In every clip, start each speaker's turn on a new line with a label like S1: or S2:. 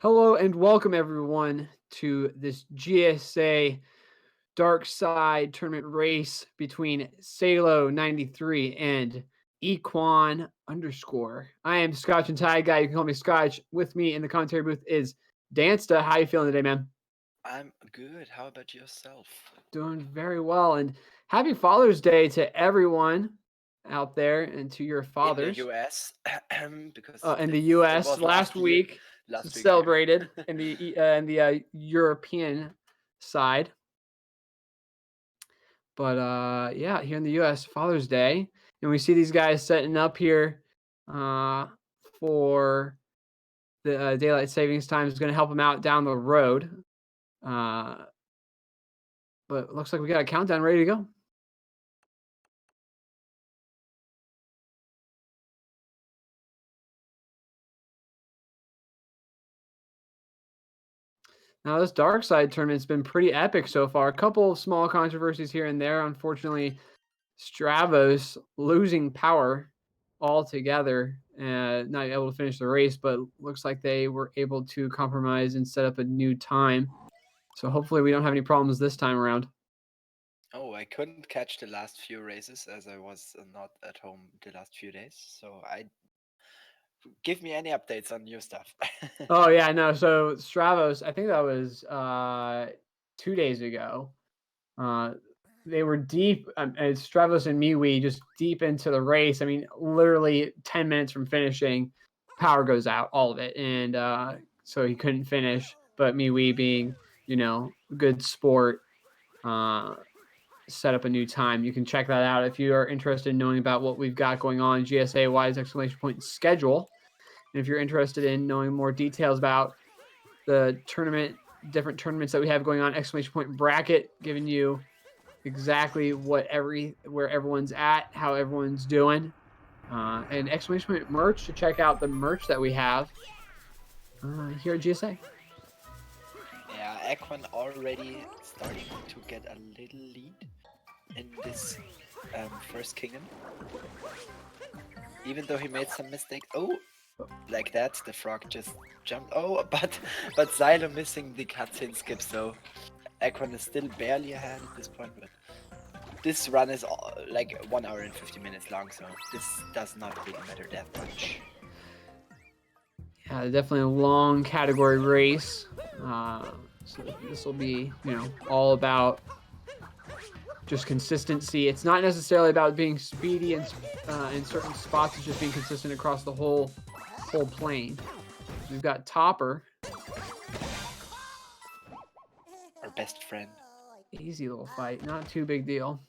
S1: Hello and welcome everyone to this GSA Dark Side tournament race between sailo93 and Equan underscore. I am Scotch and Tie Guy. You can call me Scotch. With me in the commentary booth is Dansta. How you feeling today, man?
S2: I'm good. How about yourself?
S1: Doing very well. And happy Father's Day to everyone out there and to your
S2: In the
S1: fathers.
S2: US, because
S1: In the
S2: it
S1: U.S.
S2: was
S1: last week,
S2: last week here.
S1: celebrated in the European side. But yeah, here in the U.S., Father's Day, and we see these guys setting up here for the daylight savings time is going to help them out down the road. Uh, but it looks like we got a countdown ready to go. Now, this Dark Side tournament's been pretty epic so far. A couple of small controversies here and there. Unfortunately, Stravos losing power altogether and not able to finish the race, but looks like they were able to compromise and set up a new time. So hopefully we don't have any problems this time around.
S2: Oh, I couldn't catch the last few races as I was not at home the last few days. So I give me any updates on new stuff.
S1: Oh yeah, no. So Stravos, I think that was 2 days ago. Uh, they were deep, as Stravos and Miwi just deep into the race. I mean, literally 10 minutes from finishing, power goes out, all of it, and so he couldn't finish. But Miwi, being good sport, uh, set up a new time. You can check that out if you are interested in knowing about what we've got going on. GSA Wise exclamation point schedule. And if you're interested in knowing more details about the tournament, different tournaments that we have going on, exclamation point bracket, giving you exactly where everyone's at, how everyone's doing, and exclamation point merch to check out the merch that we have here at GSA.
S2: Yeah, Ekman already starting to get a little lead in this first kingdom. Even though he made some mistakes. Oh, like that, the frog just jumped. Oh, but Xylo missing the cutscene skip, so Ekman is still barely ahead at this point, but this run is like 1 hour and 50 minutes long, so this does not really matter that much.
S1: Yeah, definitely a long category race. So this will be, all about just consistency. It's not necessarily about being speedy in certain spots. It's just being consistent across the whole plane. We've got Topper.
S2: Our best friend.
S1: Easy little fight, not too big deal.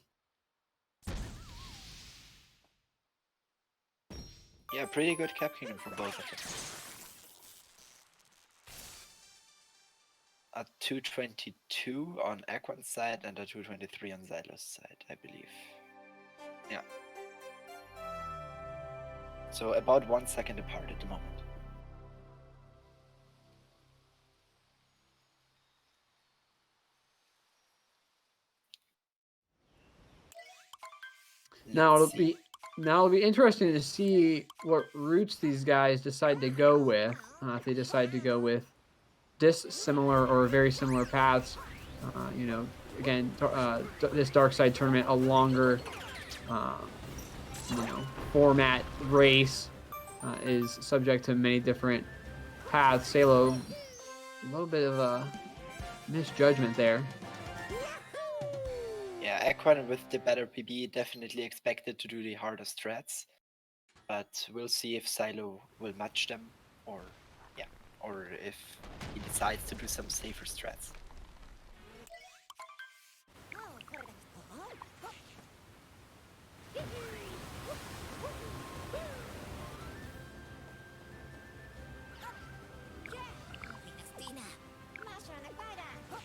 S2: Yeah, pretty good cap kingdom for both of them. A 222 on Aquan's side and a 223 on Xylo's side, I believe. Yeah. So about 1 second apart at the moment.
S1: Now
S2: Let's see.
S1: it'll be interesting to see what routes these guys decide to go with. If they decide to go with dissimilar or very similar paths, again, this Dark Side tournament, a longer, format race, is subject to many different paths. Salo, a little bit of a misjudgment there.
S2: Yeah, Aquan with the better PB definitely expected to do the harder strats, but we'll see if Xylo will match them, or if he decides to do some safer strats.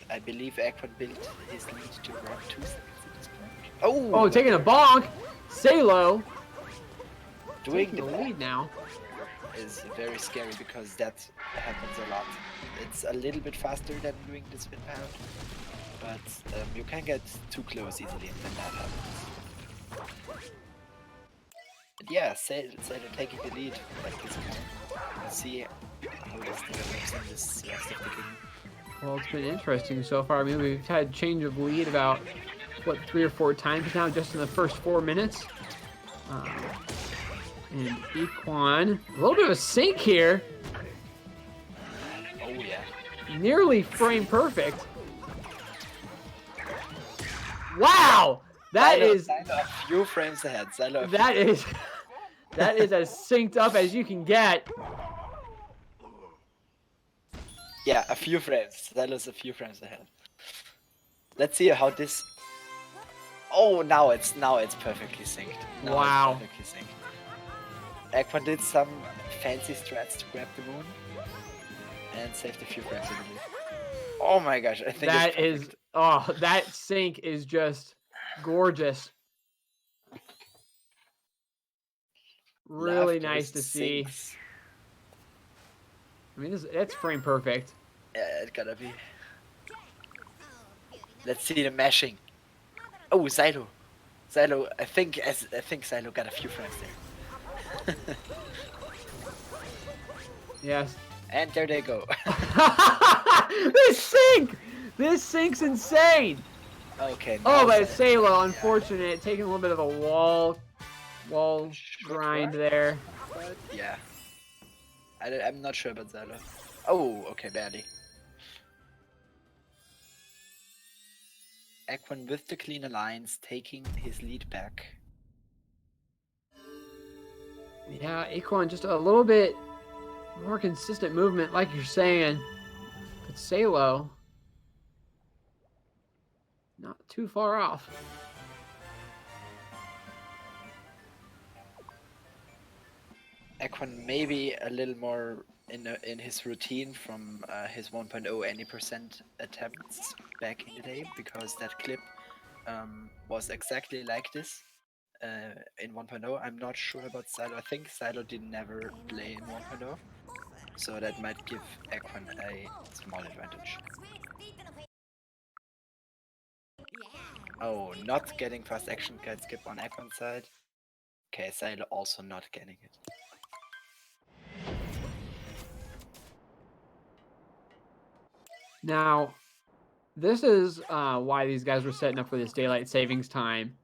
S2: I believe Aquan built his lead to around 2 seconds at this point.
S1: Oh, taking a bonk! Salo
S2: doing
S1: taking the lead now
S2: is very scary because that happens a lot. It's a little bit faster than doing the spin pound, but you can get too close easily and then that happens. But yeah, Sailor taking the lead at this point. We'll see how this develops. in this rest of the game.
S1: Well, it's been interesting so far. I mean, we've had change of lead about, what, 3 or 4 times now just in the first 4 minutes. And Equan, a little bit of a sink here.
S2: Oh yeah.
S1: Nearly frame perfect. Wow! That is
S2: a few frames ahead.
S1: that is as synced up as you can get.
S2: Yeah, a few frames. Silo's a few frames ahead. Let's see how this. Oh, now it's perfectly synced. Now
S1: Wow.
S2: It's perfectly synced. Equan did some fancy strats to grab the moon and saved a few frames in the lead. Oh my gosh, I think
S1: That is, oh, that sync is just gorgeous. Really nice to see. I mean, that's frame perfect.
S2: Yeah, it gotta be. Let's see the mashing. Oh, Silo. I think Silo got a few frames there.
S1: Yes.
S2: And there they go.
S1: This sync's insane.
S2: Okay.
S1: Oh, but it's Sailo, unfortunate, taking a little bit of a wall grind there.
S2: But yeah. I'm not sure about Silo. Oh, okay, barely. Equan with the cleaner lines, taking his lead back.
S1: Yeah, Equan just a little bit more consistent movement, like you're saying. But Sailo, not too far off.
S2: Equan maybe a little more in his routine from his 1.0 any % attempts back in the day, because that clip was exactly like this in 1.0. I'm not sure about Silo. I think Silo did never play in 1.0, so that might give Equan a small advantage. Oh, not getting fast action guide skip on Equan's side. Okay, Silo also not getting it.
S1: Now, this is why these guys were setting up for this daylight savings time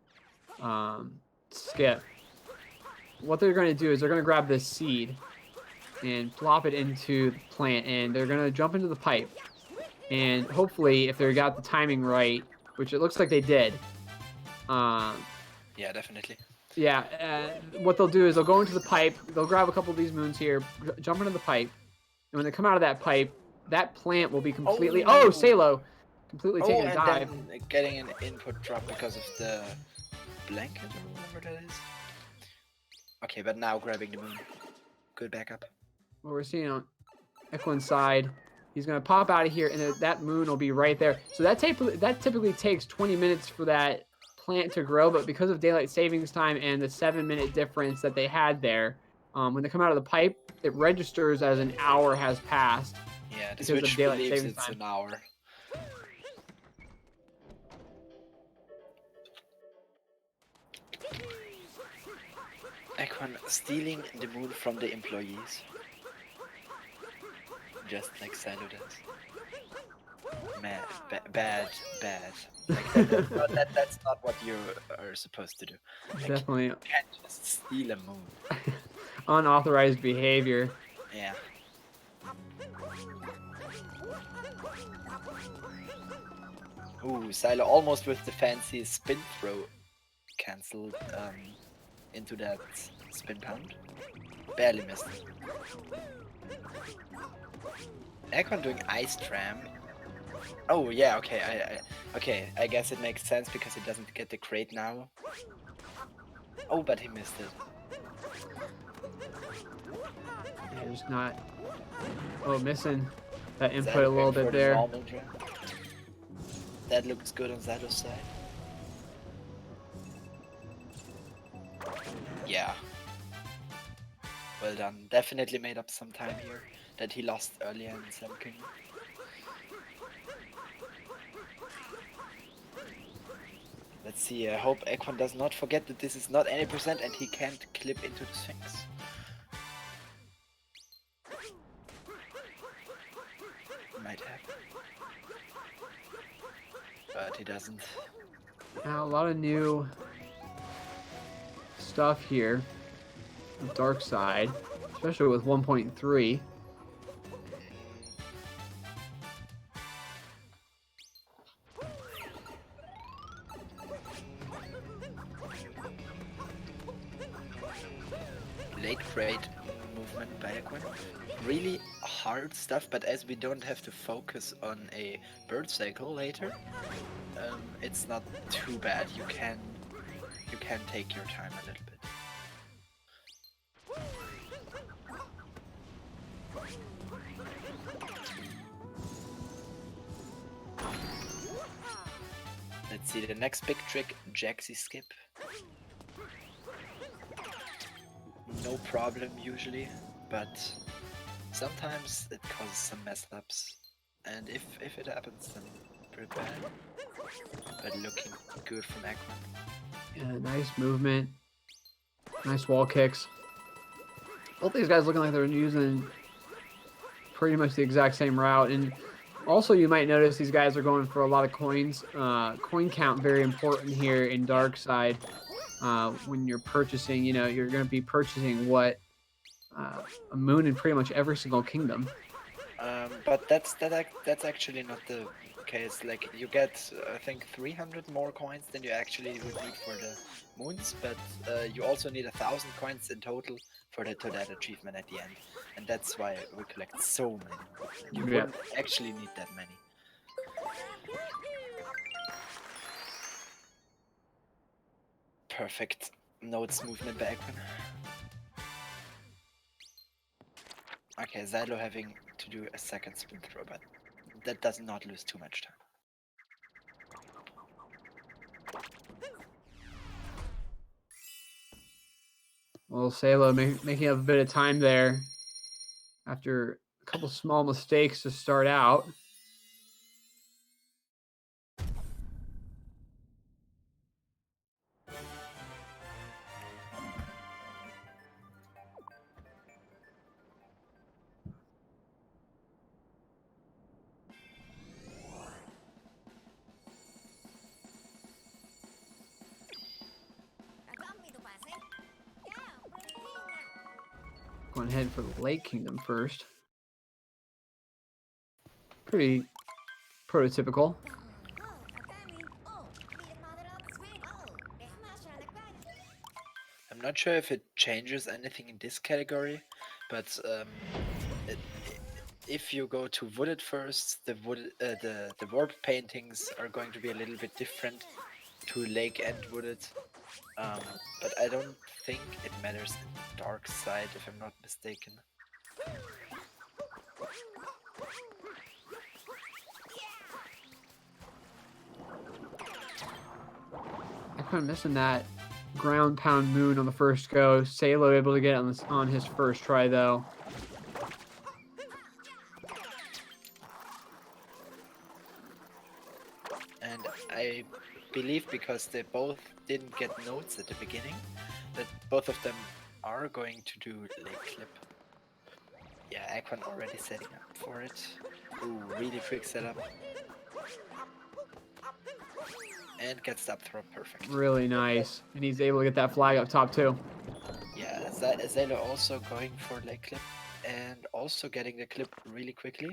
S1: skip. What they're going to do is they're going to grab this seed and plop it into the plant, and they're going to jump into the pipe. And hopefully, if they got the timing right, which it looks like they did.
S2: Yeah, definitely.
S1: Yeah, what they'll do is they'll go into the pipe, they'll grab a couple of these moons here, jump into the pipe, and when they come out of that pipe, that plant will be completely... Oh, Sailo! Completely taking a dive.
S2: Then getting an input drop because of the blanket, or whatever that is. Okay, but now grabbing the moon. Good backup.
S1: What we're seeing on Equan's side, he's going to pop out of here, and that moon will be right there. So that typically takes 20 minutes for that plant to grow, but because of daylight savings time and the 7-minute difference that they had there, when they come out of the pipe, it registers as an hour has passed.
S2: Yeah, the Switch believes it's an hour. Equan stealing the moon from the employees. Just like Silo does. Mad, bad. Like that's not what you are supposed to do. Like,
S1: Definitely.
S2: You can't just steal a moon.
S1: Unauthorized behavior.
S2: Yeah. Ooh, Silo almost with the fancy spin throw cancelled into that spin pound. Barely missed it. Equan doing ice tram. Oh yeah, okay. I guess it makes sense because he doesn't get the crate now. Oh, but he missed it.
S1: Yeah, just not. Oh, missing that input a little bit there.
S2: That looks good on Silo's side. Yeah. Well done. Definitely made up some time here that he lost earlier in the Seven Kingdom. Let's see, I hope Equan does not forget that this is not any % and he can't clip into the Sphinx. might have. But he doesn't.
S1: Now, a lot of new stuff here. Dark side, especially with 1.3.
S2: Late grade movement by Equin. Really hard stuff, but as we don't have to focus on a bird cycle later, it's not too bad. You can take your time a little bit. Let's see the next big trick, Jaxi skip. No problem usually, but sometimes it causes some mess ups. And if it happens, then pretty bad. But looking good from Equin.
S1: Yeah, nice movement. Nice wall kicks. Both these guys looking like they're using pretty much the exact same route. And also, you might notice these guys are going for a lot of coins. Coin count very important here in Dark Side. When you're purchasing, you know, you're going to be purchasing what a moon in pretty much every single kingdom.
S2: But that's actually not the case. Like you get, I think, 300 more coins than you actually would need for the moons. But you also need 1,000 coins in total for that achievement at the end, and that's why we collect so many. You wouldn't actually need that many. Perfect notes movement by Equin. Okay, Zylo having to do a second spin throw, but that does not lose too much time.
S1: Well, Salo making up a bit of time there after a couple small mistakes to start out. Going ahead for the Lake Kingdom first. Pretty prototypical.
S2: I'm not sure if it changes anything in this category, but if you go to wooded first, the warp paintings are going to be a little bit different to lake and wooded. But I don't think it matters in Dark Side, if I'm not mistaken.
S1: I'm kind of missing that ground pound moon on the first go. Salo able to get it on his first try though.
S2: And I believe because they both didn't get notes at the beginning, that both of them are going to do lake clip. Yeah, Equin already setting up for it. Ooh, really quick setup. And gets the up throw perfect.
S1: Really nice. And he's able to get that flag up top too.
S2: Yeah, Zaylo also going for lake clip and also getting the clip really quickly.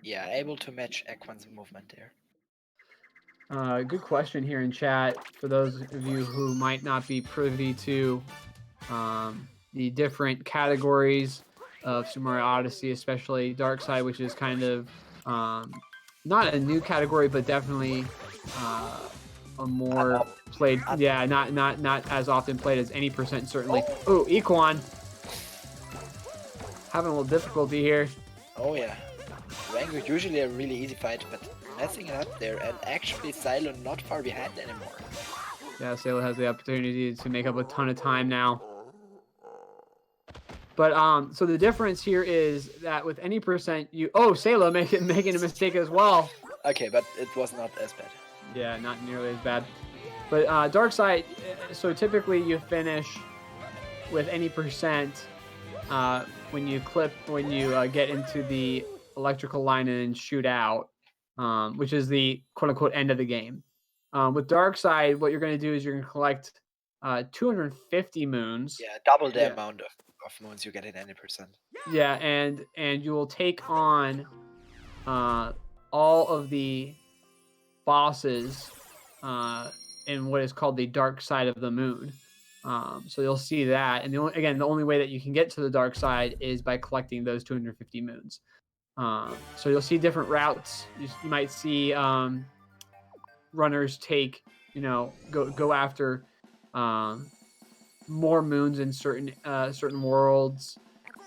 S2: Yeah, able to match Equin's movement there.
S1: Good question here in chat for those of you who might not be privy to the different categories of Super Mario Odyssey, especially Dark Side, which is kind of not a new category, but definitely a more played. Yeah, not as often played as any percent certainly. Oh, Equan having a little difficulty here.
S2: Oh yeah, Rango usually a really easy fight, but messing it up there, and actually Silo not far behind anymore.
S1: Yeah, Salo has the opportunity to make up a ton of time now. But so the difference here is that with any percent, Salo making a mistake as well.
S2: Okay, but it was not as bad.
S1: Yeah, not nearly as bad. But Dark Side, so typically you finish with any percent when you get into the electrical line and then shoot out, which is the quote unquote end of the game. With Dark Side, what you're going to do is you're going to collect 250 moons.
S2: Yeah, double the
S1: Yeah.
S2: amount of moons you get in any percent.
S1: Yeah, and you will take on all of the bosses in what is called the dark side of the moon. So you'll see that, and the only way that you can get to the dark side is by collecting those 250 moons. So you'll see different routes. You might see runners take, go after more moons in certain worlds.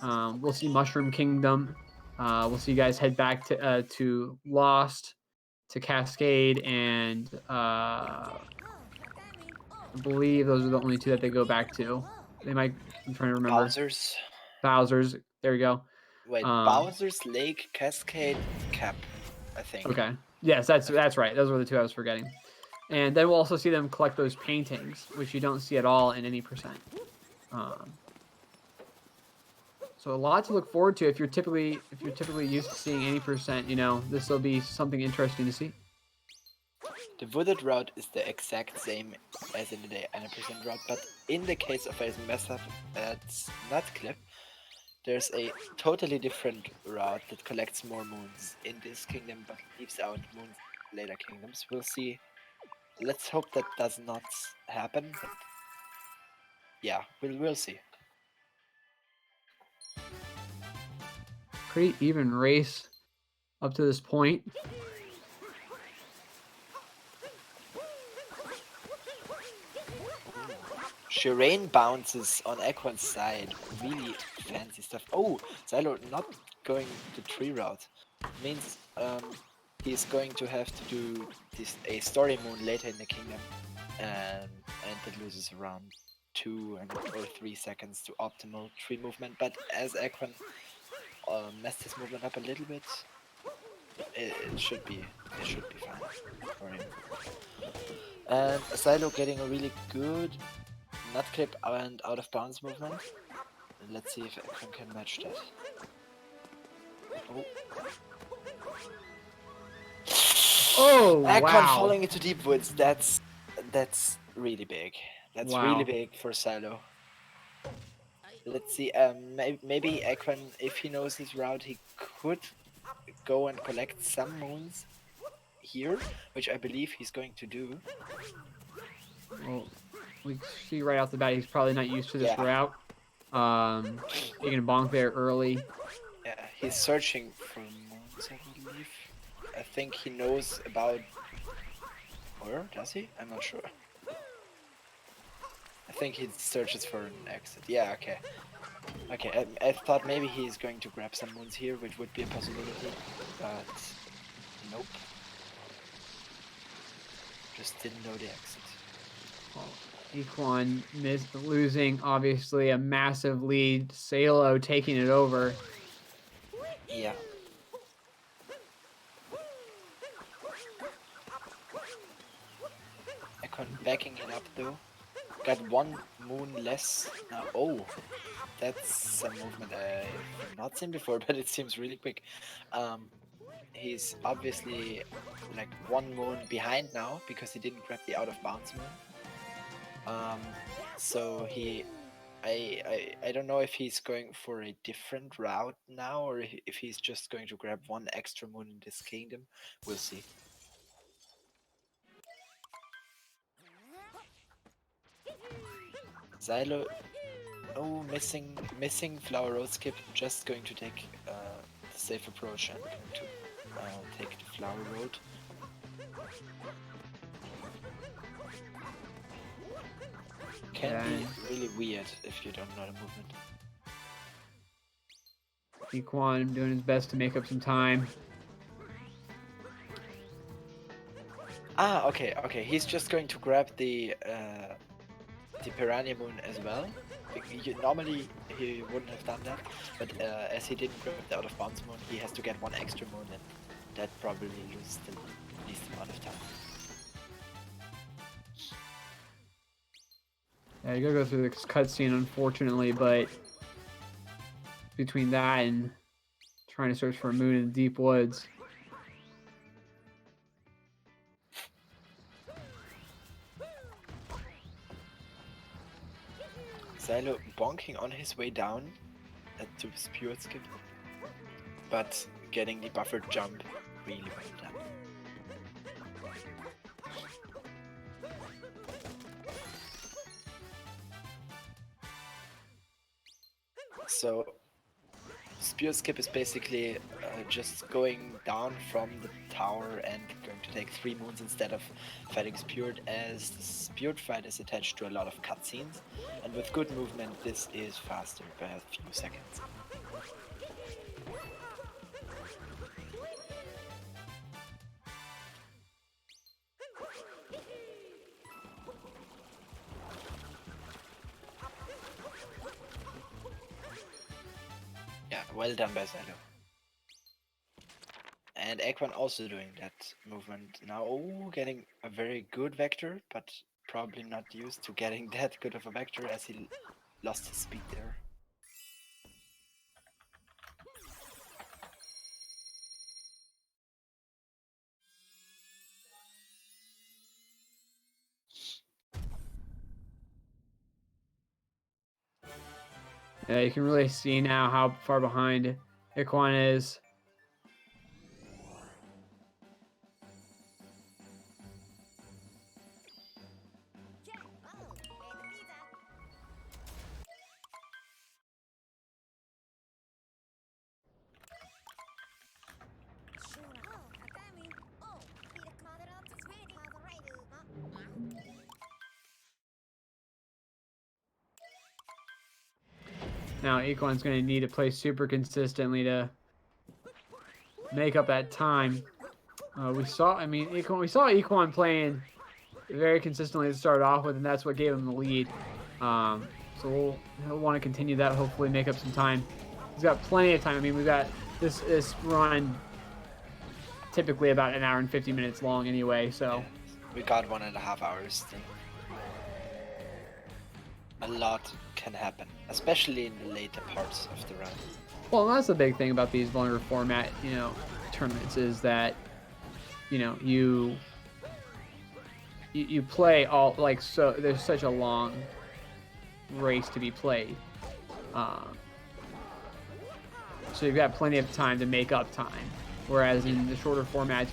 S1: We'll see Mushroom Kingdom. We'll see you guys head back to Lost, to Cascade, and I believe those are the only two that they go back to. They might. I'm trying to remember. Bowser's. There you go.
S2: Wait, Bowser's Lake, Cascade, Cap, I think.
S1: Okay. Yes, that's right. Those were the two I was forgetting. And then we'll also see them collect those paintings, which you don't see at all in any percent. So a lot to look forward to if you're typically used to seeing any percent. This will be something interesting to see.
S2: The wooded route is the exact same as in the 90% route, but in the case of a mess up at Nutclip, there's a totally different route that collects more moons in this kingdom, but leaves out moons in later kingdoms. We'll see. Let's hope that does not happen. But yeah, we'll see.
S1: Pretty even race up to this point.
S2: Shireen bounces on Equan's side. Really fancy stuff. Oh, Silo not going the tree route. Means he's going to have to do a story moon later in the kingdom. And it loses around 2 or 3 seconds to optimal tree movement. But as Equan messed his movement up a little bit, it should be fine for him. And Silo getting a really good Nutclip and out of bounds movement. Let's see if Equan can match that.
S1: Oh,
S2: Equan
S1: wow.
S2: falling into deep woods. That's really big. That's really big for Silo. Let's see. Maybe Equan, if he knows his route, he could go and collect some moons here, which I believe he's going to do.
S1: Well, we see right off the bat he's probably not used to this route. Taking a bonk there early.
S2: Yeah, he's searching for moons, I believe. I think he knows about... Or does he? I'm not sure. I think he searches for an exit. Yeah, okay. Okay, I thought maybe he's going to grab some moons here, which would be a possibility, but nope. Just didn't know the exit.
S1: Well, Equan losing, obviously, a massive lead. Salo taking it over.
S2: Yeah. Equan backing it up though. Got 1 moon less now. Oh, that's a movement I've not seen before, but it seems really quick. He's obviously like 1 moon behind now because he didn't grab the out of bounds moon. So I don't know if he's going for a different route now or if he's just going to grab 1 extra moon in this kingdom. We'll see. Silo, oh, missing flower road skip. Just going to take the safe approach and going to take the flower road. Can be really weird if you don't know the movement.
S1: Equan doing his best to make up some time.
S2: Ah, okay. He's just going to grab the Piranha Moon as well. Normally he wouldn't have done that, but as he didn't grab the out of bounds moon, he has to get 1 extra moon, and that probably loses the least amount of time.
S1: Yeah, you gotta go through this cutscene, unfortunately, but between that and trying to search for a moon in the deep woods.
S2: Sailo bonking on his way down to Spear Skip, but getting the buffered jump really well done. So Spear Skip is basically just going down from the tower and going to take 3 moons instead of fighting Speared, as the Speared fight is attached to a lot of cutscenes, and with good movement this is faster by a few seconds. Yeah, well done by Sailo. And Ekwan also doing that movement now. Oh, getting a very good vector, but probably not used to getting that good of a vector as he lost his speed there.
S1: Yeah, you can really see now how far behind Ikwan is. Now Ikwan's going to need to play super consistently to make up that time. We saw Ikwan playing very consistently to start off with, and that's what gave him the lead. So he'll want to continue that, hopefully make up some time. He's got plenty of time. I mean, we've got this run typically about an hour and 50 minutes long anyway, so.
S2: We got 1.5 hours. A lot can happen, especially in the later parts of the run.
S1: Well, that's the big thing about these longer format, tournaments is that, you play all, like, so there's such a long race to be played. So you've got plenty of time to make up time. Whereas in the shorter formats,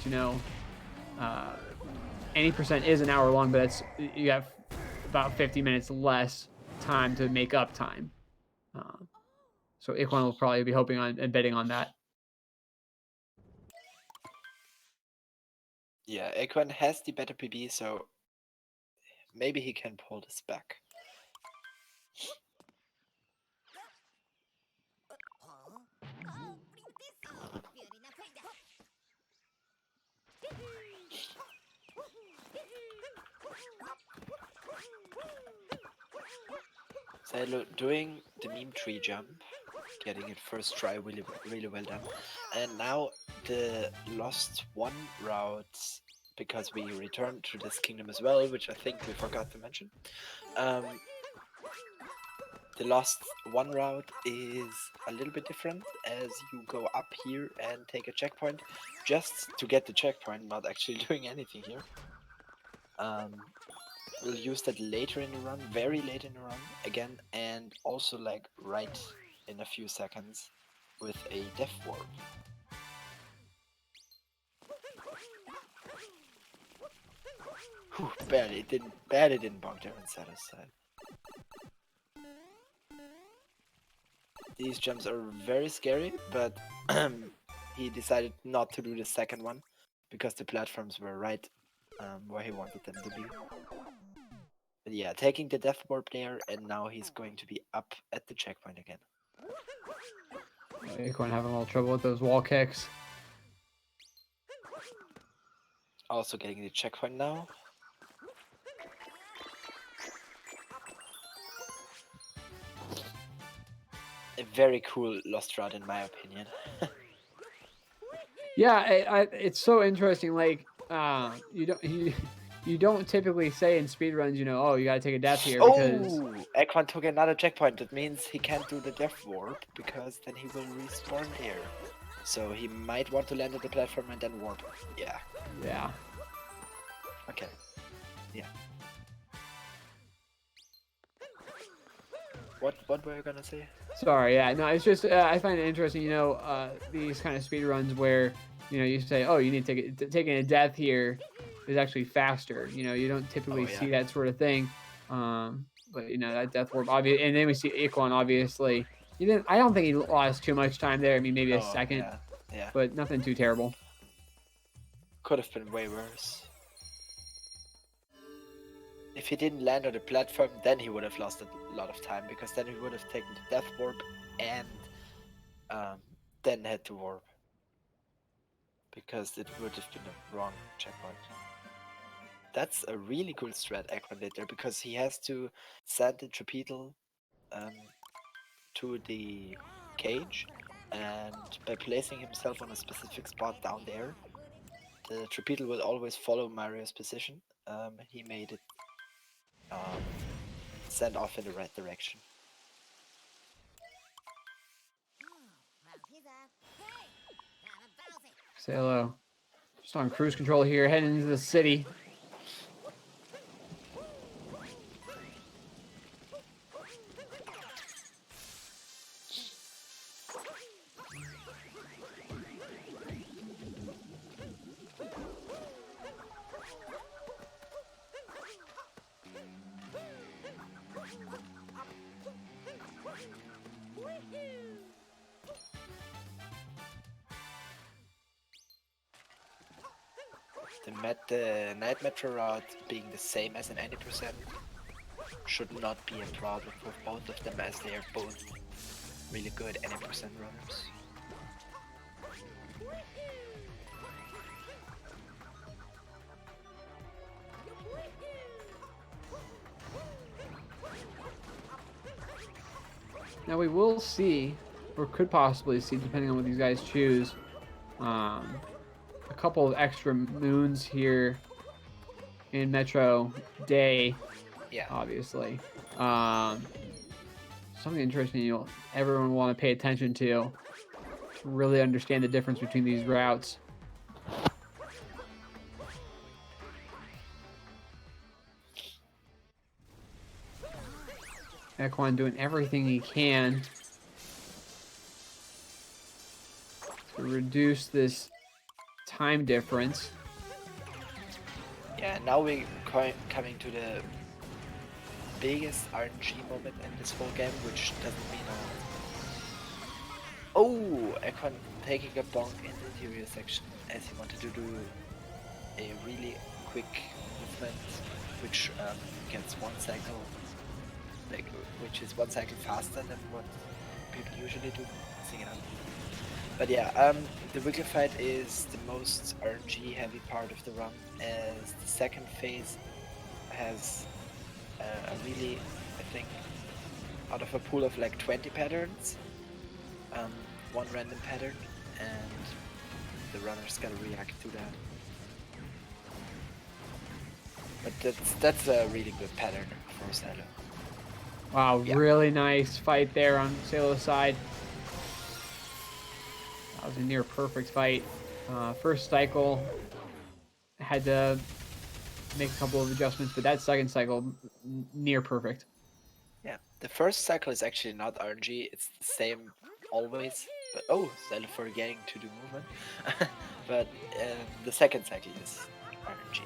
S1: any percent is an hour long, but you have about 50 minutes less time to make up time. So Ikwan will probably be hoping on and betting on that.
S2: Yeah, Ekwan has the better PB, so maybe he can pull this back. Sailo doing the meme tree jump, getting it first try really, really well done. And now the lost one route, because we returned to this kingdom as well, which I think we forgot to mention. The lost one route is a little bit different, as you go up here and take a checkpoint just to get the checkpoint, not actually doing anything here. We'll use that later in the run, very late in the run again, and also like right in a few seconds with a death warp. Whew, barely didn't bonk there on Sato's side. These jumps are very scary, but he decided not to do the second one because the platforms were right where he wanted them to be. But yeah, taking the death warp there, and now he's going to be up at the checkpoint again.
S1: Ikwan having a little trouble with those wall kicks.
S2: Also getting the checkpoint now. A very cool lost route in my opinion.
S1: Yeah, it's so interesting. Like, you don't typically say in speedruns, you know, oh, you gotta take a death here because
S2: Oh, Ekwan took another checkpoint. That means he can't do the death warp because then he will respawn here. So he might want to land at the platform and then warp. Yeah.
S1: yeah.
S2: Okay. Yeah. What were you gonna say?
S1: Sorry, yeah, no, it's just I find it interesting, you know, these kind of speed runs where you know you say, oh, you need to taking a death here is actually faster. You know, you don't typically see that sort of thing, but you know that death warp, obvious, and then we see Iquan, obviously. He didn't. I don't think he lost too much time there. I mean, maybe a second,
S2: Yeah.
S1: but nothing too terrible.
S2: Could have been way worse. If he didn't land on the platform, then he would have lost a lot of time because then he would have taken the death warp and then had to warp because it would have been a wrong checkpoint. That's a really cool strat Ekman did there because he has to send the Trapedal to the cage, and by placing himself on a specific spot down there, the Trapedal will always follow Mario's position. He made it send off in the right direction.
S1: Say hello. Just on cruise control here, heading into the city.
S2: The Night Metro route being the same as an 90% should not be a problem for both of them, as they are both really good 90% runners.
S1: Now we will see, or could possibly see, depending on what these guys choose, a couple of extra moons here in Metro Day.
S2: Yeah.
S1: Obviously. Something interesting everyone will want to pay attention to really understand the difference between these routes. Ekwan doing everything he can to reduce this time difference.
S2: Yeah, now we're coming to the biggest RNG moment in this whole game, which doesn't mean a lot. Oh, Ekwan taking a bonk in the interior section as he wanted to do a really quick movement, which gets one cycle, which is one cycle faster than what people usually do. Sing it out. But yeah, the Wiggler fight is the most RNG heavy part of the run, as the second phase has a really, I think, out of a pool of like 20 patterns, one random pattern, and the runner's gotta react to that. But that's a really good pattern for Sailo.
S1: Wow,
S2: Yeah.
S1: Really nice fight there on Sailo's side. That was a near perfect fight. First cycle, had to make a couple of adjustments, but that second cycle, near perfect.
S2: Yeah, the first cycle is actually not RNG, it's the same always, but oh, Sailo forgetting to do movement. But the second cycle is RNG.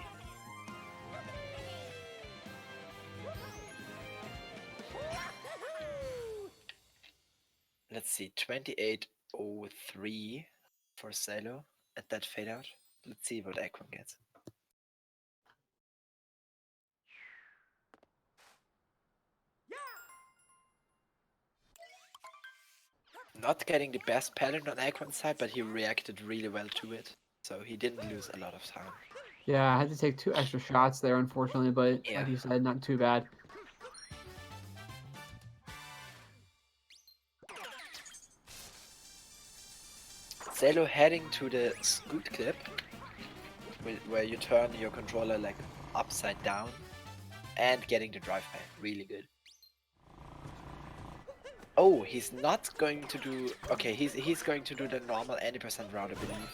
S2: Let's see, 28:03 for Sailo at that fade out. Let's see what Ekwan gets. Not getting the best pattern on Ekwan's side, but he reacted really well to it, so he didn't lose a lot of time.
S1: Yeah, I had to take 2 extra shots there, unfortunately, but
S2: Yeah.
S1: like you said, not too bad.
S2: Sailo heading to the scoot clip, where you turn your controller like upside down, and getting the drive by. Really good. Oh, he's not going to do... Okay, he's going to do the normal 80% route, I believe.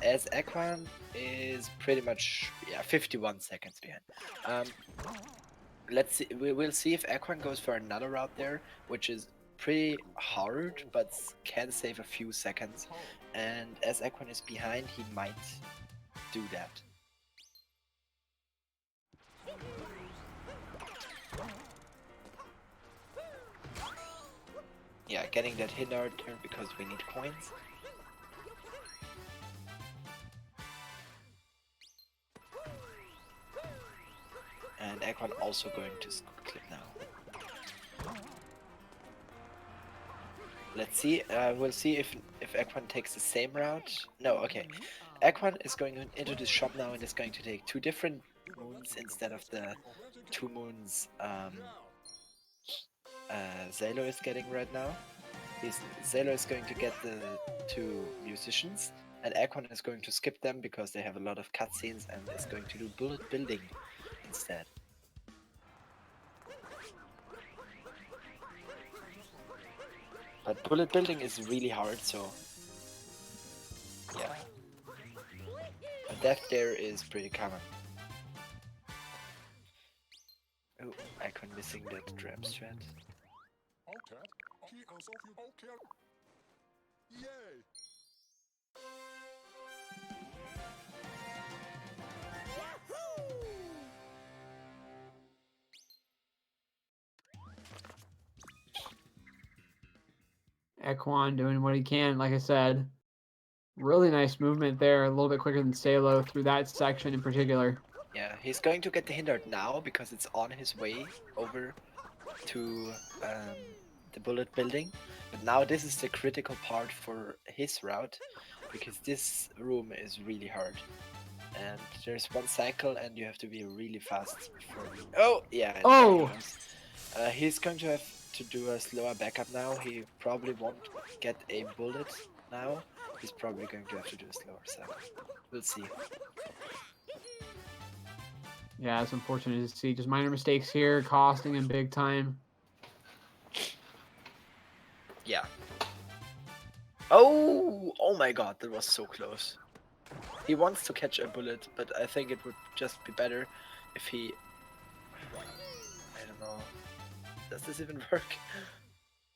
S2: As Equan is pretty much, yeah, 51 seconds behind. Let's see. We'll see if Equan goes for another route there, which is pretty hard, but can save a few seconds. And as Equan is behind, he might do that. Yeah, getting that hit out here because we need coins. And Equan also going to clip now. Let's see. We'll see if Equan takes the same route. No, okay. Equan is going into this shop now and is going to take 2 different moons instead of the 2 moons Zalo is getting right now. Zalo is going to get the 2 musicians, and Equan is going to skip them because they have a lot of cutscenes and is going to do bullet building instead. But bullet building is really hard, so yeah. A death there is pretty common. Oh, Equan missing that drum strat.
S1: Equan doing what he can, like I said. Really nice movement there, a little bit quicker than Salo through that section in particular.
S2: Yeah, he's going to get the hindart now because it's on his way over to the bullet building. But now this is the critical part for his route because this room is really hard. And there's 1 cycle and you have to be really fast. Oh, yeah.
S1: Oh!
S2: He's going to have to do a slower backup now. He probably won't get a bullet now. He's probably going to have to do a slower cycle. We'll see.
S1: Yeah, it's unfortunate to see just minor mistakes here, costing him big time.
S2: Yeah. Oh my god, that was so close. He wants to catch a bullet, but I think it would just be better if he... I don't know. Does this even work?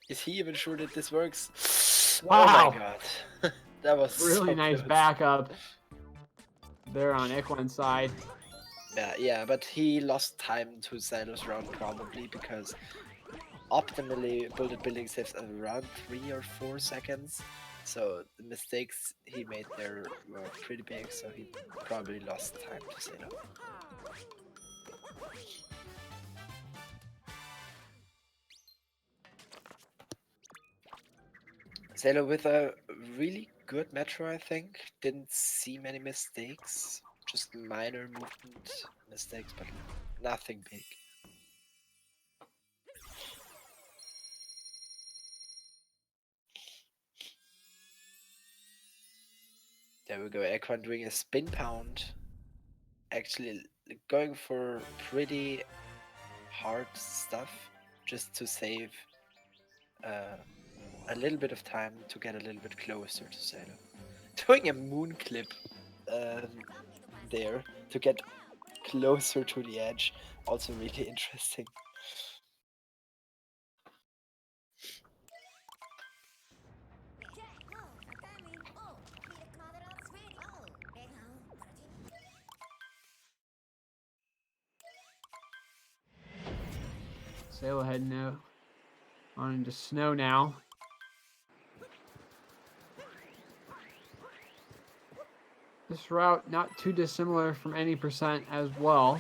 S2: Is he even sure that this works?
S1: Wow.
S2: Oh my god. That was
S1: really
S2: so
S1: nice
S2: close.
S1: backup there on Equan's side.
S2: Yeah, but he lost time to Silo's round probably because optimally bullet building saves around 3 or 4 seconds. So the mistakes he made there were pretty big, so he probably lost time to Salo. Salo with a really good metro, I think. Didn't see many mistakes, just minor movement mistakes, but nothing big. There we go, Equan doing a spin pound. Actually going for pretty hard stuff just to save a little bit of time to get a little bit closer to Salo. Doing a moon clip there to get closer to the edge, also really interesting.
S1: Salo heading out on into snow now. This route not too dissimilar from any percent as well.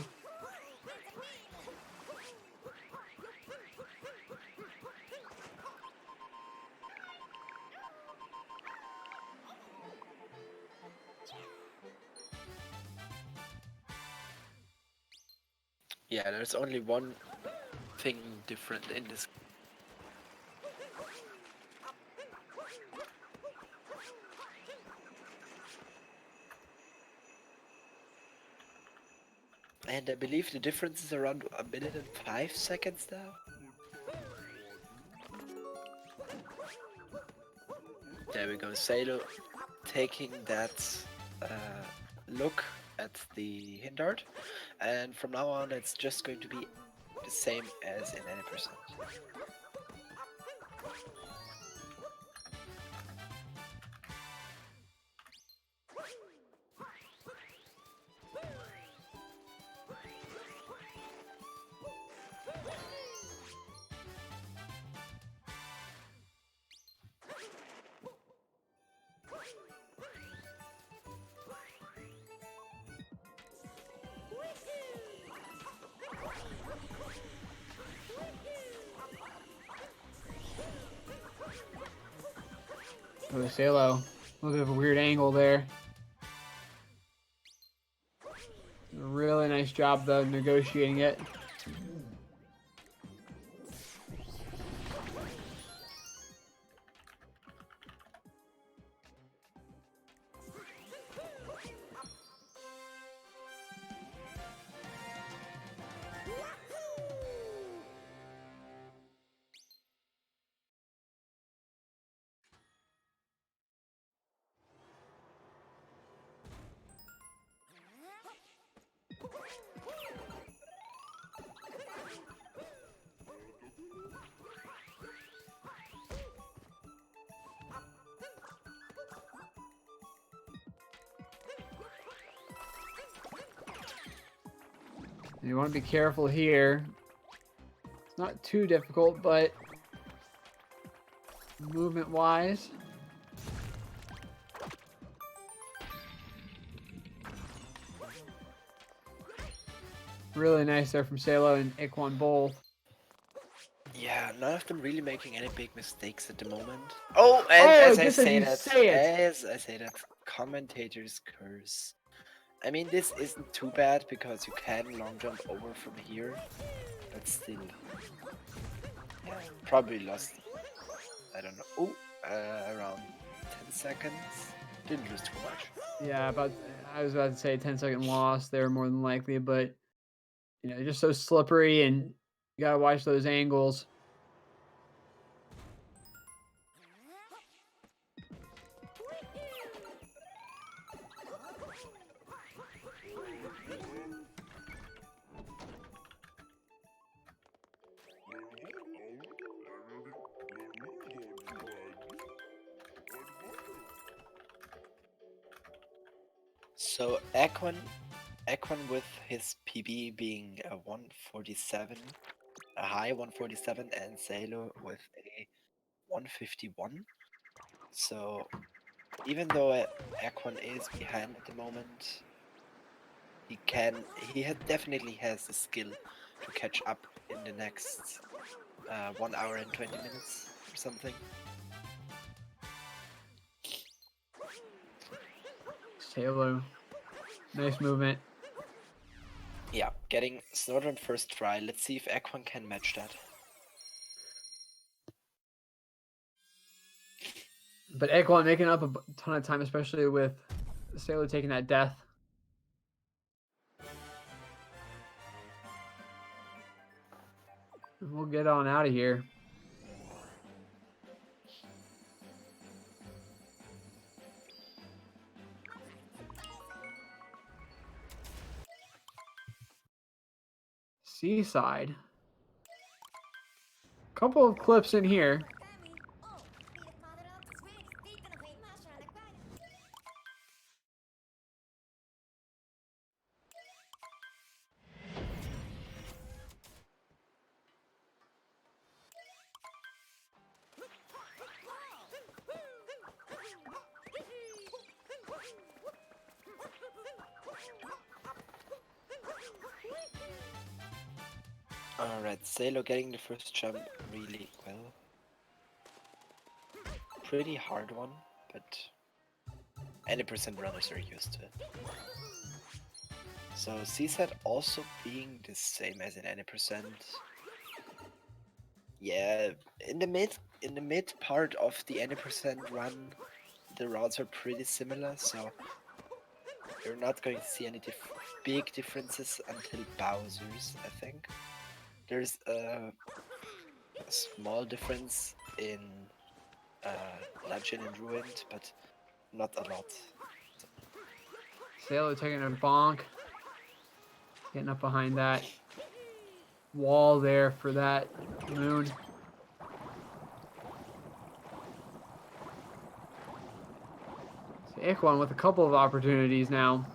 S2: Yeah, there's only one thing different in this. And I believe the difference is around 1 minute and 5 seconds now. There we go, Sailo taking that look at the hindart, and from now on it's just going to be the same as in any percent.
S1: Oh, Sailo. A little bit of a weird angle there. Really nice job though negotiating it. You want to be careful here. It's not too difficult, but movement-wise. Really nice there from Sailo and Ikwon both.
S2: Yeah, none of them really making any big mistakes at the moment. Oh, and as I say that, commentators curse. I mean, this isn't too bad because you can long jump over from here, but still, yeah, probably lost. I don't know. Oh, around 10 seconds. Didn't lose too much.
S1: Yeah, I was about to say 10-second loss there more than likely, but you know, just so slippery and you gotta watch those angles.
S2: So Aquan with his PB being a 147, a high 147, and Sailo with a 151. So even though Aquan is behind at the moment, he definitely has the skill to catch up in the next 1 hour and 20 minutes or something.
S1: Sailo, nice movement.
S2: Yeah, getting Snowed on first try. Let's see if Aquan can match that.
S1: But Ikwon making up a ton of time, especially with Sailo taking that death. We'll get on out of here. Seaside. Couple of clips in here.
S2: Alright, Sailo getting the first jump really well. Pretty hard one, but any percent runners are used to it. So CSAT also being the same as in any percent. Yeah, in the mid part of the any percent run, the routes are pretty similar, so you're not going to see any big differences until Bowser's, I think. There's a small difference in Dungeon and Ruined, but not a lot.
S1: Sailor taking a bonk. Getting up behind that wall there for that moon. So Ikhwan with a couple of opportunities now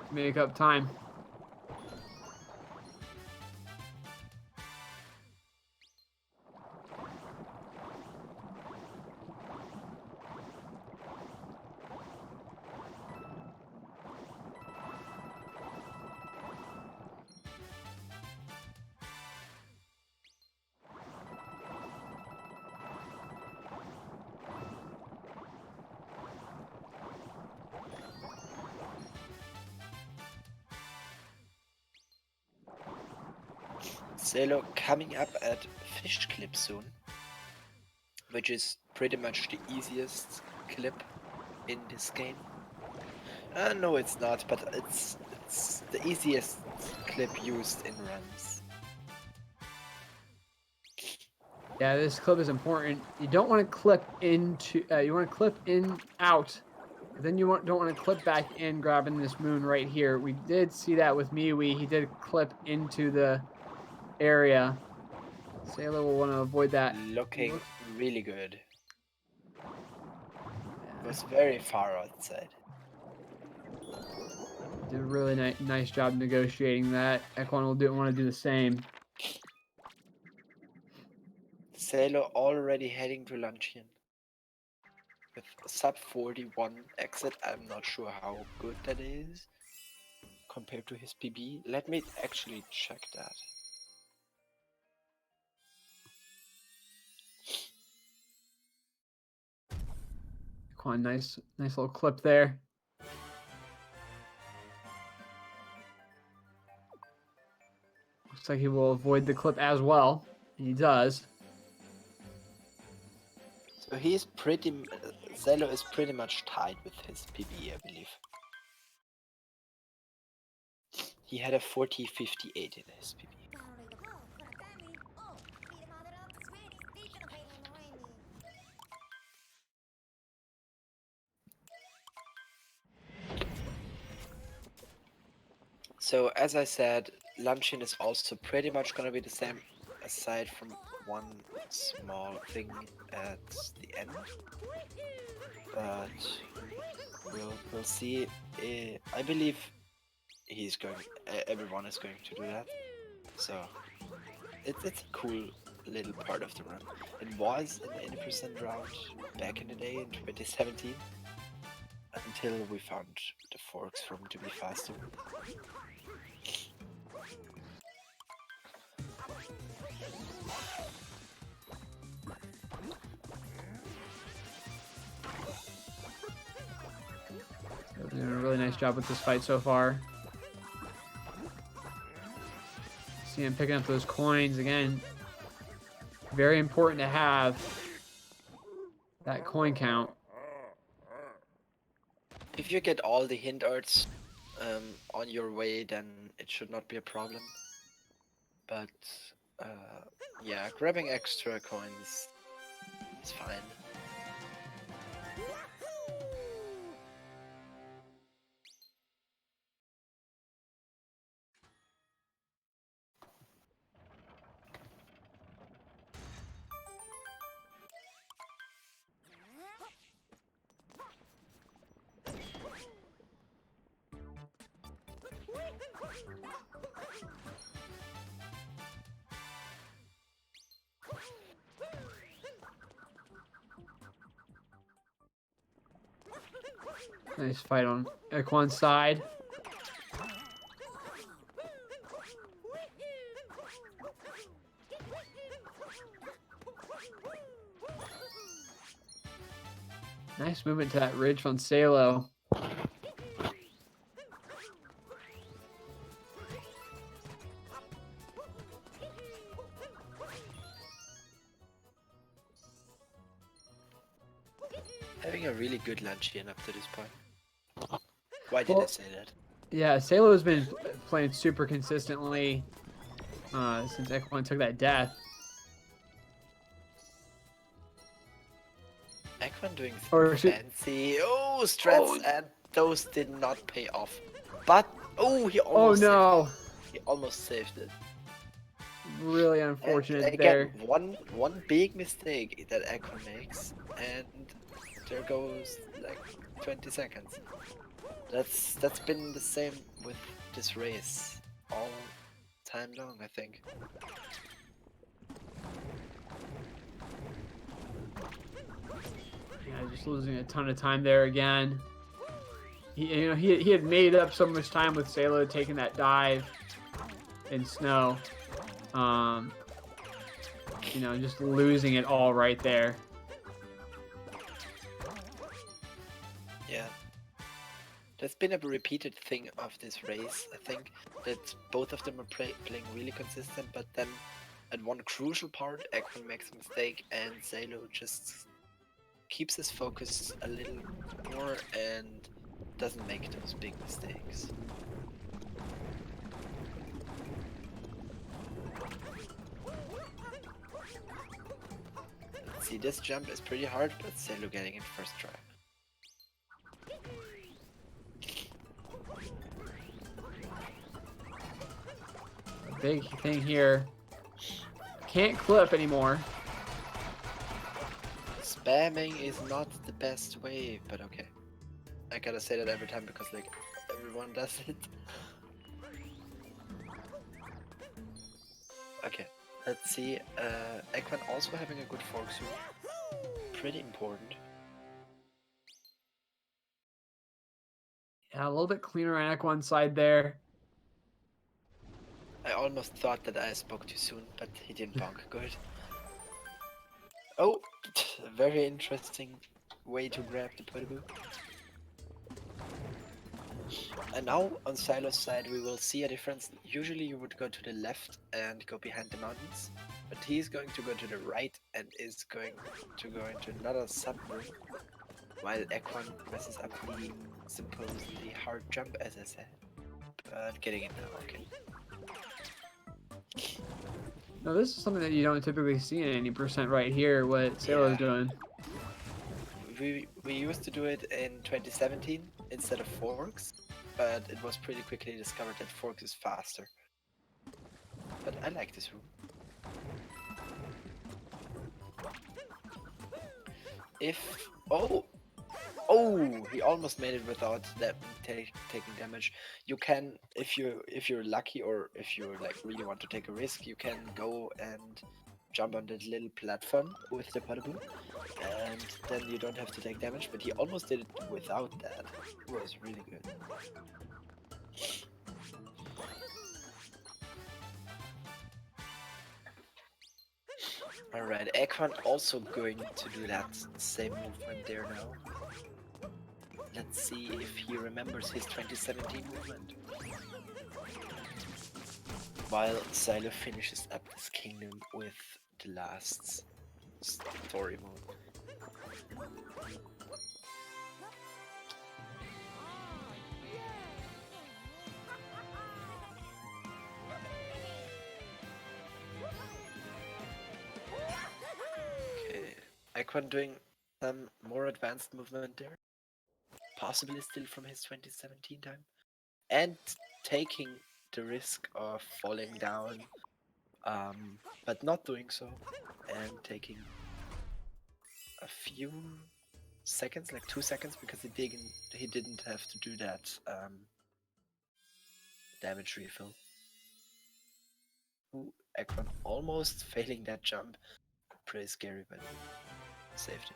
S1: to make up time.
S2: Sailo coming up at Fish Clip soon, which is pretty much the easiest clip in this game. No, it's not, but it's the easiest clip used in runs.
S1: Yeah, this clip is important. You don't want to clip into. You want to clip in out. Then you don't want to clip back in, grabbing this moon right here. We did see that with MiiWii. He did clip into the area. Sailor will want to avoid that.
S2: Looking really good. It was very far outside.
S1: Did a really nice job negotiating that. Ikhwan will want to do the same.
S2: Sailo already heading to Luncheon. With sub 41 exit, I'm not sure how good that is compared to his PB. Let me actually check that.
S1: Ikhwan, nice little clip there. Looks like he will avoid the clip as well. And he does.
S2: So he's Sailo is pretty much tied with his PB, I believe. He had a 40-58 in his PB. So as I said, Luncheon is also pretty much gonna be the same, aside from one small thing at the end. But we'll see. I believe everyone is going to do that. So it's a cool little part of the run. It was in the 80% round back in the day in 2017, until we found the forks from to be faster.
S1: Doing a really nice job with this fight so far. See him picking up those coins again. Very important to have that coin count.
S2: If you get all the hint arts on your way, then it should not be a problem. But yeah, grabbing extra coins is fine.
S1: Nice fight on Ikhwan's side. Nice movement to that ridge on Sailo.
S2: Having a really good Luncheon up to this point. Why did I say that?
S1: Yeah, Sailo has been playing super consistently since Equine took that death.
S2: Equine doing
S1: Or
S2: fancy. Oh, strats, and those did not pay off. But he almost
S1: no!
S2: saved it. He almost saved it.
S1: Really unfortunate
S2: and again,
S1: there.
S2: one big mistake that Equine makes, and there goes like 20 seconds. That's been the same with this race all time long, I think.
S1: Yeah, just losing a ton of time there again. He had made up so much time with Sailo taking that dive in snow. Just losing it all right there.
S2: Yeah. That's been a repeated thing of this race. I think that both of them are playing really consistent, but then at one crucial part, Equine makes a mistake and Sailo just keeps his focus a little more and doesn't make those big mistakes. Let's see, this jump is pretty hard, but Sailo getting it first try.
S1: Big thing here. Can't clip anymore.
S2: Spamming is not the best way, but okay. I gotta say that every time because like everyone does it. Okay, let's see. Equine also having a good fork soon. Pretty important.
S1: Yeah, a little bit cleaner on Equine side there.
S2: I almost thought that I spoke too soon, but he didn't bonk. Good. Oh, very interesting way to grab the Puddaboo. And now on Silo's side we will see a difference. Usually you would go to the left and go behind the mountains, but he's going to go to the right and is going to go into another subroom, while Equine messes up the supposedly hard jump, as I said. But getting it now, okay.
S1: No, this is something that you don't typically see in any percent right here, what Sailo is doing.
S2: We used to do it in 2017 instead of forks, but it was pretty quickly discovered that forks is faster. But I like this room. He almost made it without that taking damage. You can, if you're lucky or if you like really want to take a risk, you can go and jump on that little platform with the Puddaboo, and then you don't have to take damage. But he almost did it without that. It was really good. Alright, Equine also going to do that same movement there now. Let's see if he remembers his 2017 movement. While Sailo finishes up this kingdom with the last story mode. Okay, Equine doing some more advanced movement there. Possibly still from his 2017 time. And taking the risk of falling down, but not doing so. And taking a few seconds, like 2 seconds, because he didn't have to do that damage refill. Ooh, Equine almost failing that jump. Pretty scary, but saved it.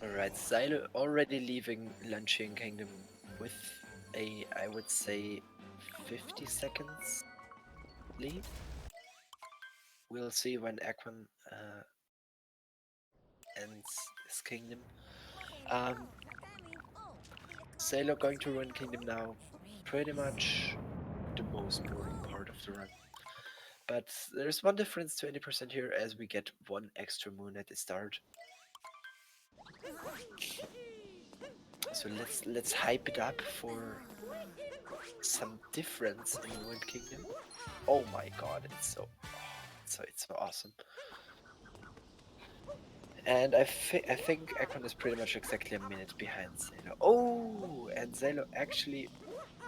S2: Alright, Sailo already leaving Luncheon Kingdom with a, I would say, 50 seconds lead. We'll see when Equine ends his kingdom. Sailo going to run Kingdom now. Pretty much the most boring part of the run. But there's one difference, 20% here, as we get one extra moon at the start. So let's hype it up for some difference in Ruined Kingdom. Oh my god, it's so awesome. And I think Ekon is pretty much exactly a minute behind Zalo. Oh, and Zalo actually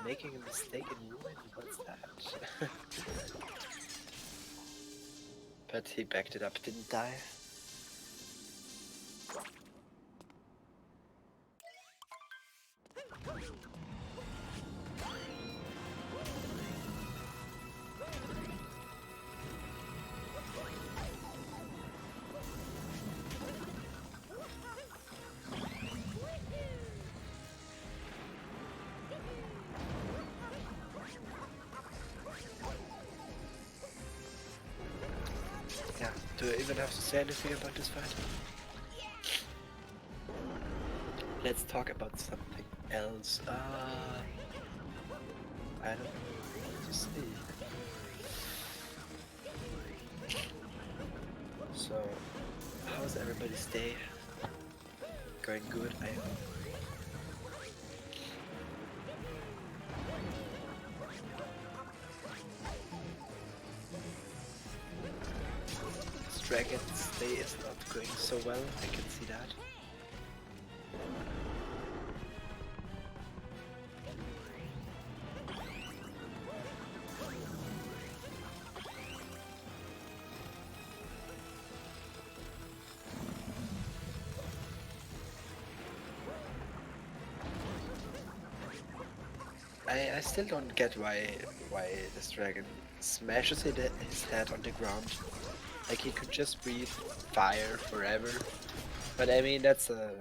S2: making a mistake in Ruin. What's that? But he backed it up, didn't die. Yeah, do I even have to say anything about this fight? Let's talk about something else. I don't know what to say. So, how's everybody's day? Going good, I hope. Dragon's day is not going so well, I can see that. I still don't get why this dragon smashes his head on the ground. Like he could just breathe fire forever. But I mean that's a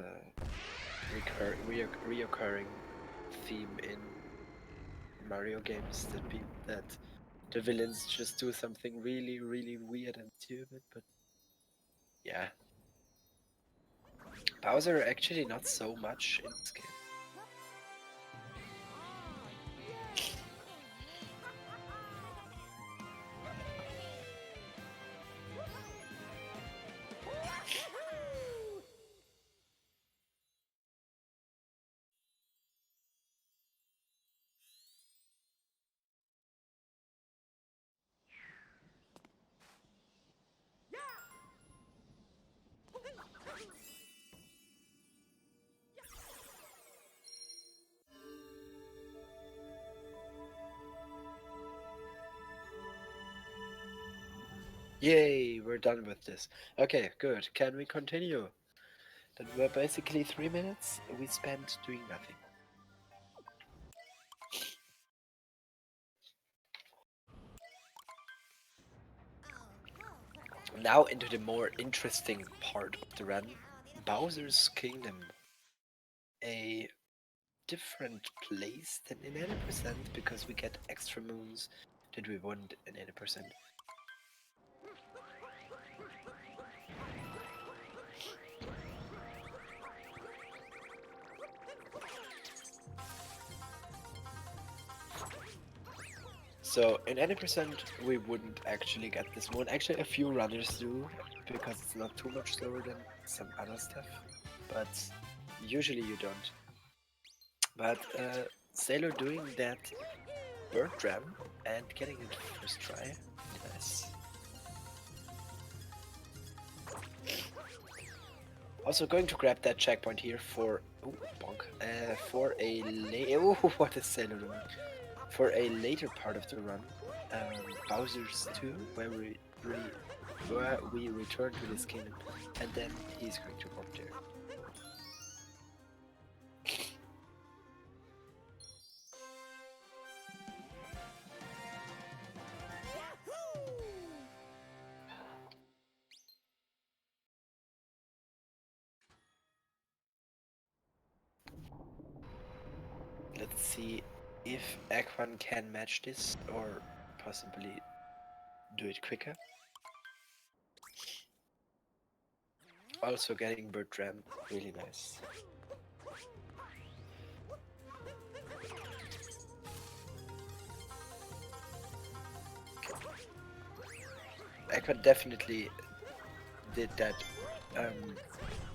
S2: reoccurring theme in Mario games that the villains just do something really weird and stupid. But yeah, Bowser actually not so much in this game. Yay, we're done with this. Okay, good. Can we continue? That were basically 3 minutes we spent doing nothing. Now into the more interesting part of the run, Bowser's Kingdom. A different place than in 80% because we get extra moons that we want in 80%. So in 80% we wouldn't actually get this moon. Actually a few runners do, because it's not too much slower than some other stuff. But usually you don't. But Sailor doing that bird ram and getting it first try. Nice. Also going to grab that checkpoint here for for a what is Sailor doing? For a later part of the run, Bowser's 2, where we return to this kingdom, and then he's going to walk there. Let's see if Aquan can match this or possibly do it quicker. Also getting bird ram, really nice. Aquan definitely did that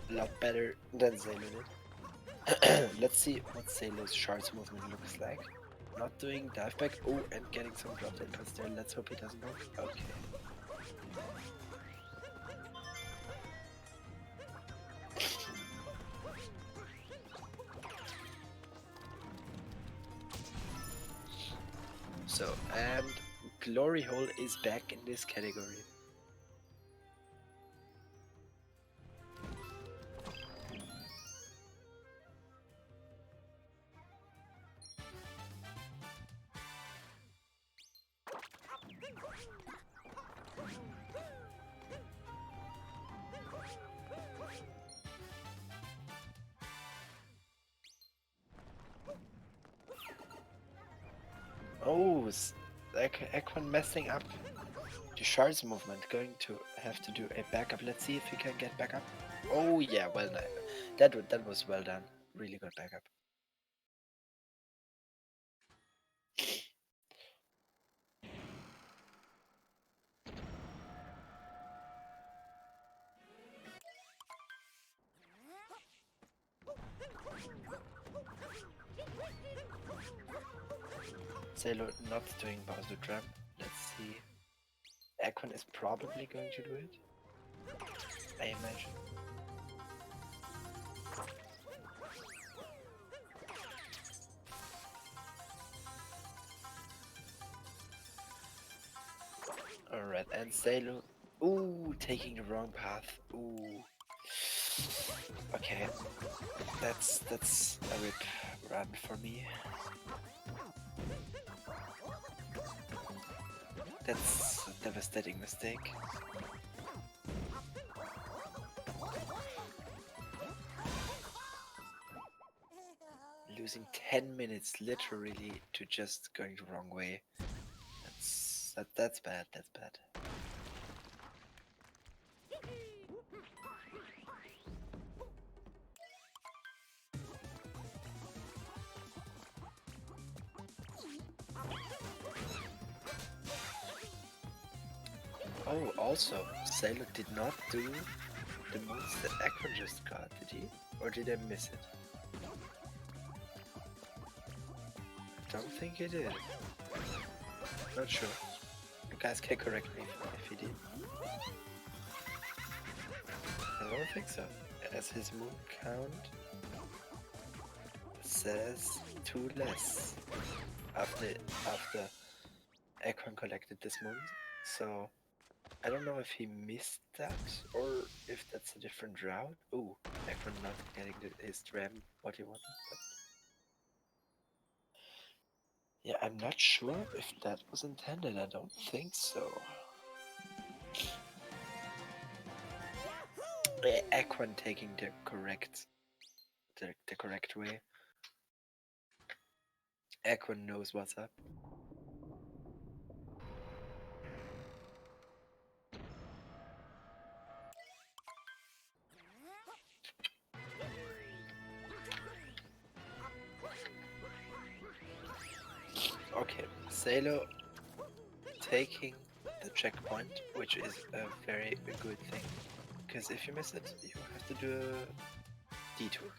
S2: a lot better than Sailo did. Let's see what Sailo's shards movement looks like. Not doing dive back. Oh, and getting some dropped inputs there. Let's hope he doesn't move. Okay. So, and Glory Hole is back in this category. Oh, Ekwan messing up the shards movement. Going to have to do a backup. Let's see if he can get back up. Oh yeah, well done. That was well done. Really good backup. Sailo not doing Bowser Drum. Let's see. Ekwan is probably going to do it, I imagine. Alright, and Sailo, ooh, taking the wrong path. Ooh. Okay, that's a rip run for me. That's a devastating mistake. Losing 10 minutes literally to just going the wrong way. That's bad, that's bad. Oh, also, Sailo did not do the moves that Ekwan just got, did he? Or did I miss it? Don't think he did. Not sure. You guys can correct me if he did. I don't think so. As his move count says 2 less after Ekwan collected this moon. So I don't know if he missed that or if that's a different route. Ooh, Ekwan not getting his dram what he wanted. But yeah, I'm not sure if that was intended. I don't think so. Ekwan taking the correct way. Ekwan knows what's up. Okay, Sailo taking the checkpoint, which is a very good thing. Because if you miss it, you have to do a detour.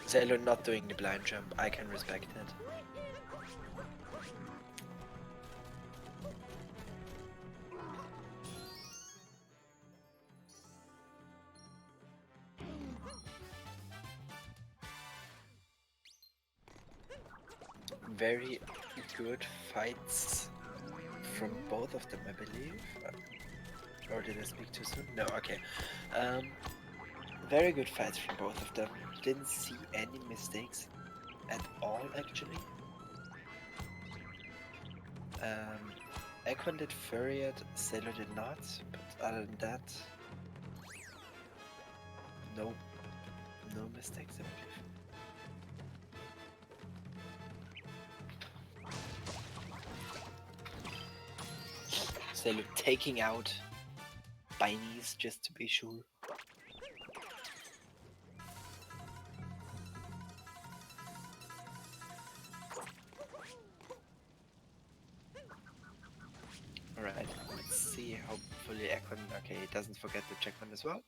S2: Sailo not doing the blind jump, I can respect it. Very good fights from both of them, I believe. Or did I speak too soon? No, okay. Very good fights from both of them. Didn't see any mistakes at all, actually. Ekwan did Furiat, Sailo did not, but other than that, no mistakes, I believe. Sailo taking out Binies just to be sure. Equin, okay, he doesn't forget the checkpoint as well.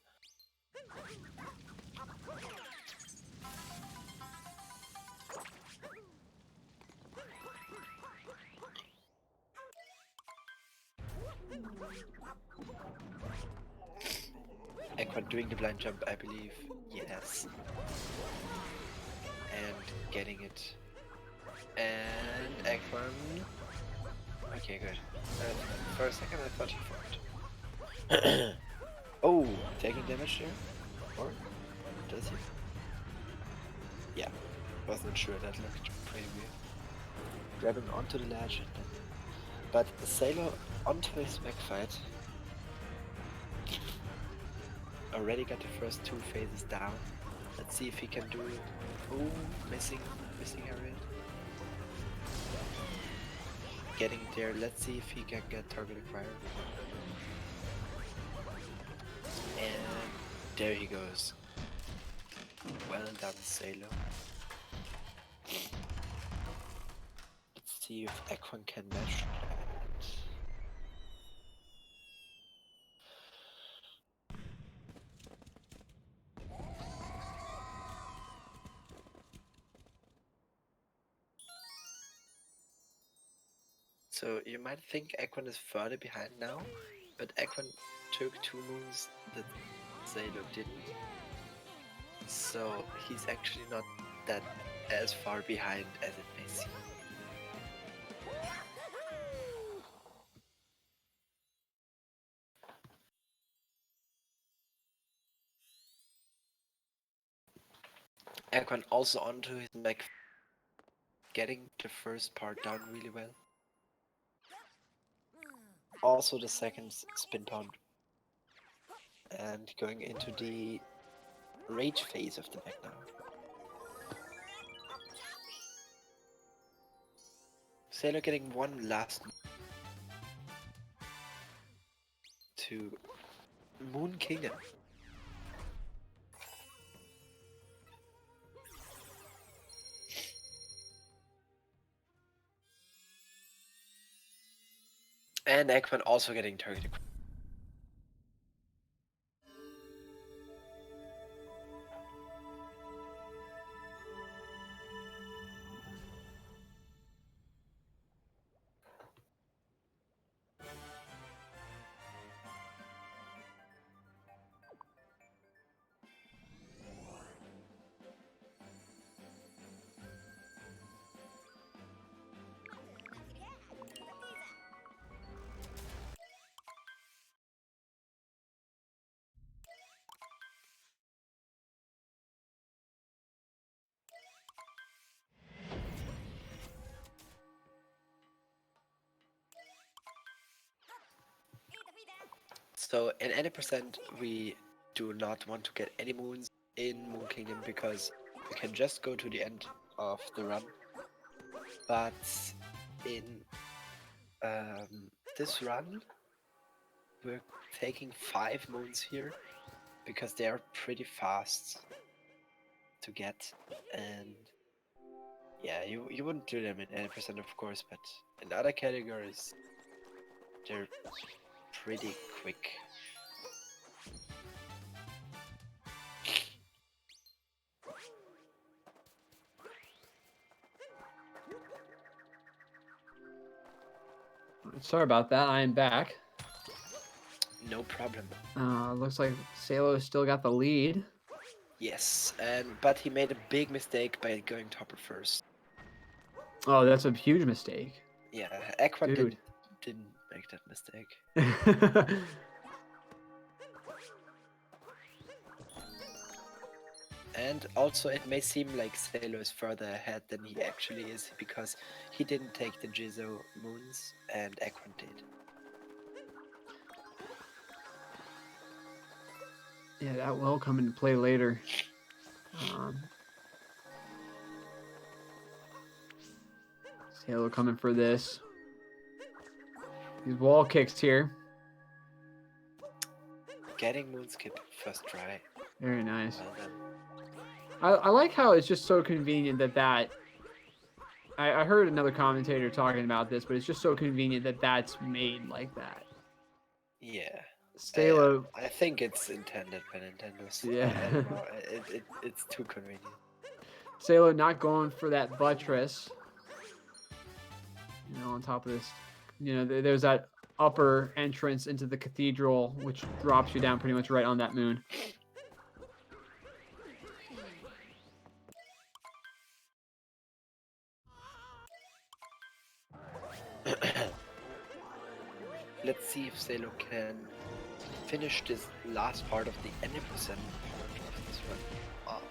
S2: Equin doing the blind jump, I believe. Yes. And getting it. And Equin. Okay, good. For a second, I thought he fought. Oh, taking damage there? Or does he? Yeah, wasn't sure. That looked pretty weird. Grabbing onto the ledge, and then... but Sailor onto his back fight. Already got the first 2 phases down. Let's see if he can do it. Oh, missing area. Getting there. Let's see if he can get target acquired. And there he goes. Well done, Sailor. Let's see if Equin can match that. So you might think Equin is further behind now, but Equin took 2 moons that Sailor didn't. So he's actually not that as far behind as it may seem. Equin also onto his back, getting the first part down really well. Also the second spin pound. And going into the rage phase of the back now. Sailor getting one last to Moon Kingdom. And Equin also getting targeted. So in any percent, we do not want to get any moons in Moon Kingdom because we can just go to the end of the run. But in this run, we're taking 5 moons here because they are pretty fast to get, and yeah, you wouldn't do them in any percent, of course, but in other categories, they're pretty quick.
S1: Sorry about that. I am back.
S2: No problem.
S1: Looks like Salo still got the lead.
S2: Yes, but he made a big mistake by going topper first.
S1: Oh, that's a huge mistake.
S2: Yeah, Equin didn't make that mistake. And also it may seem like Salo is further ahead than he actually is because he didn't take the GSA moons and Equin did.
S1: Yeah, that will come into play later. Salo coming for this. These wall kicks here.
S2: Getting moonskip first try.
S1: Very nice.
S2: Well done.
S1: I like how it's just so convenient that I heard another commentator talking about this, but it's just so convenient that that's made like that.
S2: Yeah.
S1: Salo,
S2: I think it's intended by Nintendo's.
S1: yeah.
S2: I don't know. It's too convenient.
S1: Salo not going for that buttress. You know, on top of this, you know, there's that upper entrance into the cathedral, which drops you down pretty much right on that moon.
S2: Let's see if Salo can finish this last part of the 80% part of this run off.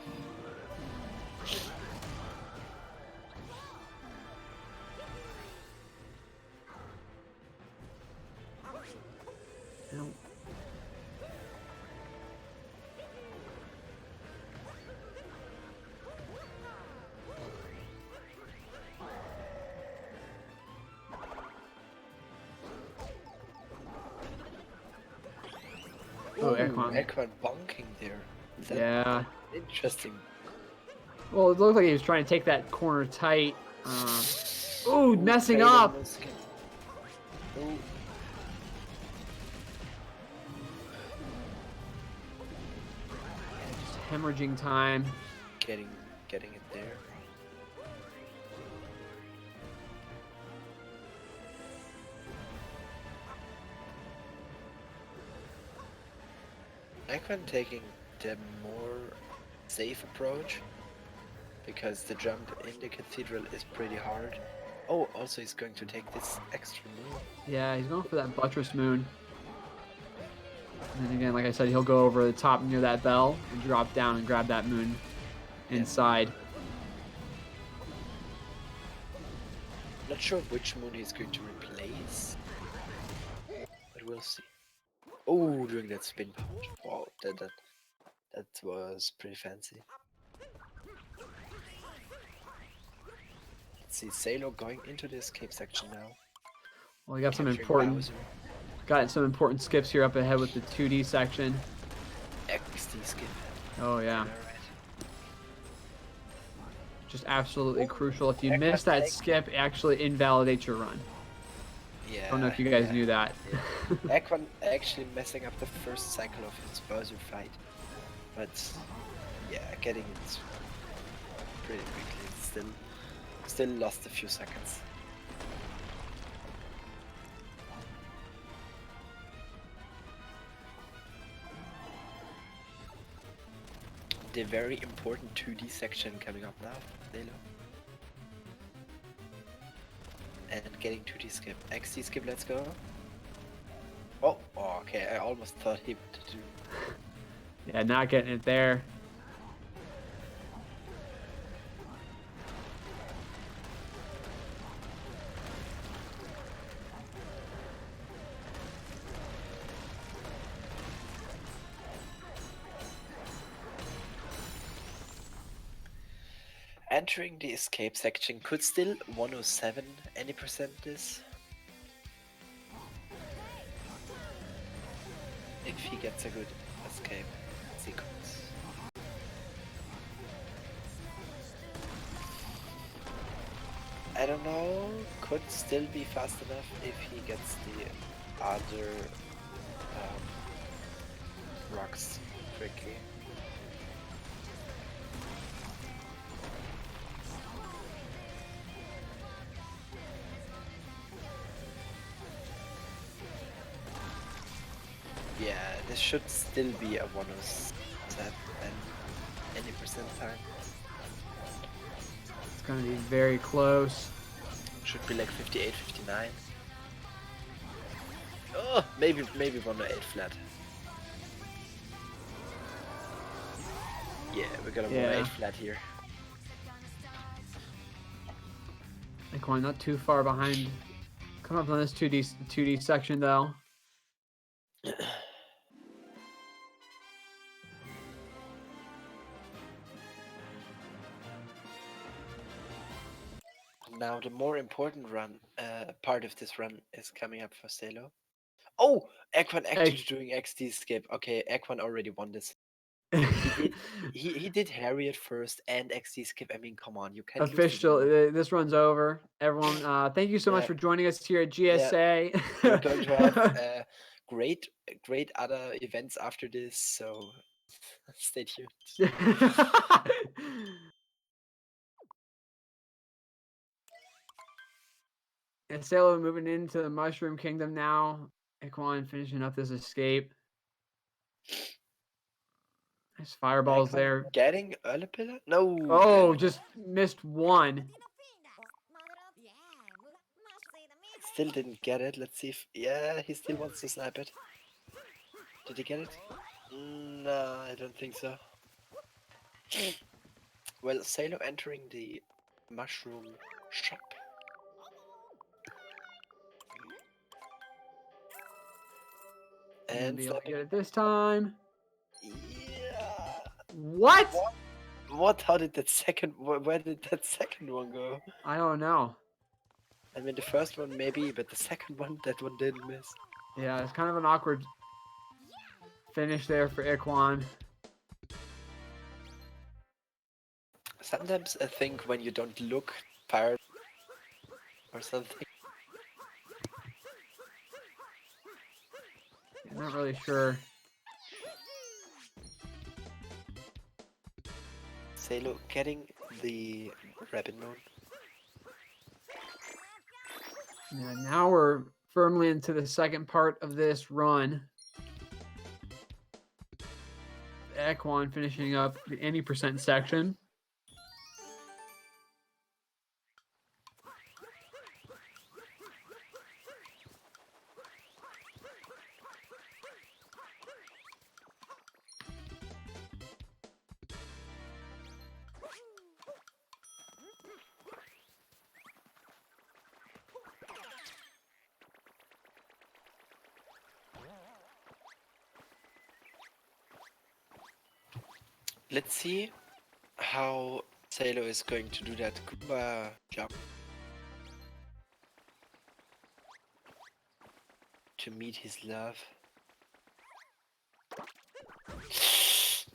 S1: No. Oh,
S2: Ekman bonking there.
S1: Yeah.
S2: Interesting.
S1: Well, it looked like he was trying to take that corner tight. Ooh, messing up.
S2: Ooh.
S1: Just hemorrhaging time.
S2: Getting it there. Ekman taking the more safe approach because the jump in the cathedral is pretty hard. Oh, also he's going to take this extra move.
S1: Yeah, he's going for that buttress moon. And then again, like I said, he'll go over the top near that bell and drop down and grab that moon inside.
S2: Not sure which moon he's going to replace, but we'll see. Oh, doing that spin punch. Wow, that was pretty fancy. Let's see, Salo going into the escape section now.
S1: Well, we got some important skips here up ahead with the 2D section.
S2: XD skip.
S1: Oh yeah.
S2: Alright.
S1: Just absolutely crucial. If you miss that skip, it actually invalidates your run.
S2: Yeah.
S1: I don't know if you guys knew that.
S2: Yeah. Ekman actually messing up the first cycle of his Bowser fight. But yeah, getting it pretty quickly. Still lost a few seconds. The very important 2D section coming up now, Salo. And getting 2D skip. XD skip, let's go. Oh, okay, I almost thought he would do.
S1: Yeah, not getting it there.
S2: Entering the escape section could still 107 any percent this. If he gets a good escape sequence. I don't know, could still be fast enough if he gets the other rocks quickly. Yeah, this should still be a 107 any percent time.
S1: It's gonna be very close.
S2: Should be like 58, 59. Oh, maybe 108 flat. Yeah, we got a 108 flat here.
S1: Ekman not too far behind. Come up on this 2D section though.
S2: Now the more important run, part of this run is coming up for Salo. Oh, Ekman actually doing XD skip. Okay, Ekman already won this. He did Harriet first and XD skip. I mean, come on, you can't.
S1: Official. This run's over. Everyone, thank you so much for joining us here at GSA.
S2: We're going to have great other events after this, so stay tuned.
S1: And Sailor moving into the Mushroom Kingdom now. Equan finishing up this escape. Nice fireballs there.
S2: Getting early pillar? No.
S1: Oh, just missed one.
S2: Still didn't get it. Let's see if... Yeah, he still wants to snipe it. Did he get it? No, I don't think so. Well, Sailo entering the mushroom shop.
S1: And
S2: And
S1: be able to get it this time.
S2: Yeah.
S1: What?
S2: What? How did that second... Where did that second one go?
S1: I don't know.
S2: I mean, the first one maybe, but the second one, that one didn't miss.
S1: Yeah, it's kind of an awkward finish there for Equan.
S2: Sometimes I think when you don't look tired or something.
S1: I'm not really sure.
S2: Sailo getting the rabbit moon.
S1: Yeah, now we're firmly into the second part of this run. Equan finishing up the any percent section.
S2: Let's see how Sailo is going to do that Goomba jump to meet his love.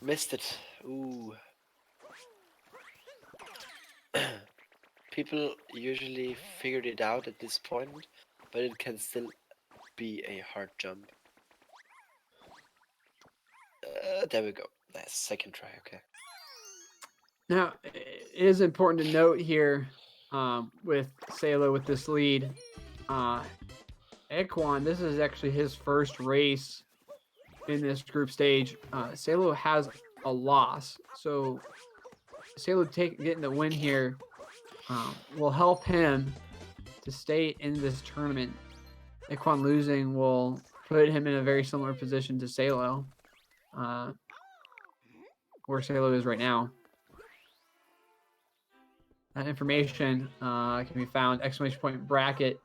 S2: Missed it. Ooh. People usually figured it out at this point, but it can still be a hard jump. There we go. Nice. Second try, okay.
S1: Now, it is important to note here with Sailo with this lead. Equan, this is actually his first race in this group stage. Sailo has a loss, so Sailo getting the win here will help him to stay in this tournament. Equan losing will put him in a very similar position to Sailo, where Sailo is right now. That information can be found !bracket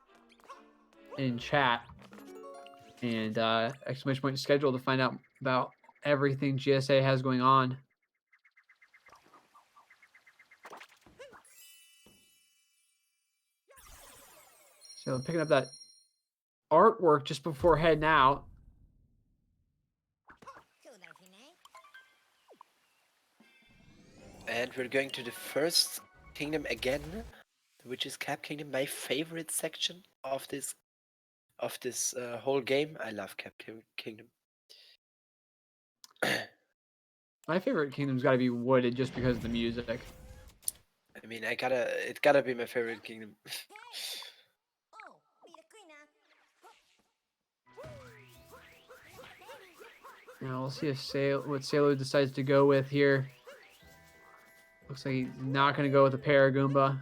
S1: in chat, and ! schedule to find out about everything GSA has going on. So picking up that artwork just before heading out.
S2: And we're going to the first kingdom again, which is Cap Kingdom, my favorite section of this whole game. I love Cap Kingdom.
S1: My favorite kingdom's got to be Wooded just because of the music.
S2: I mean, it gotta be my favorite kingdom.
S1: Now we'll see if what Sailo decides to go with here. Looks like he's not going to go with the Paragoomba.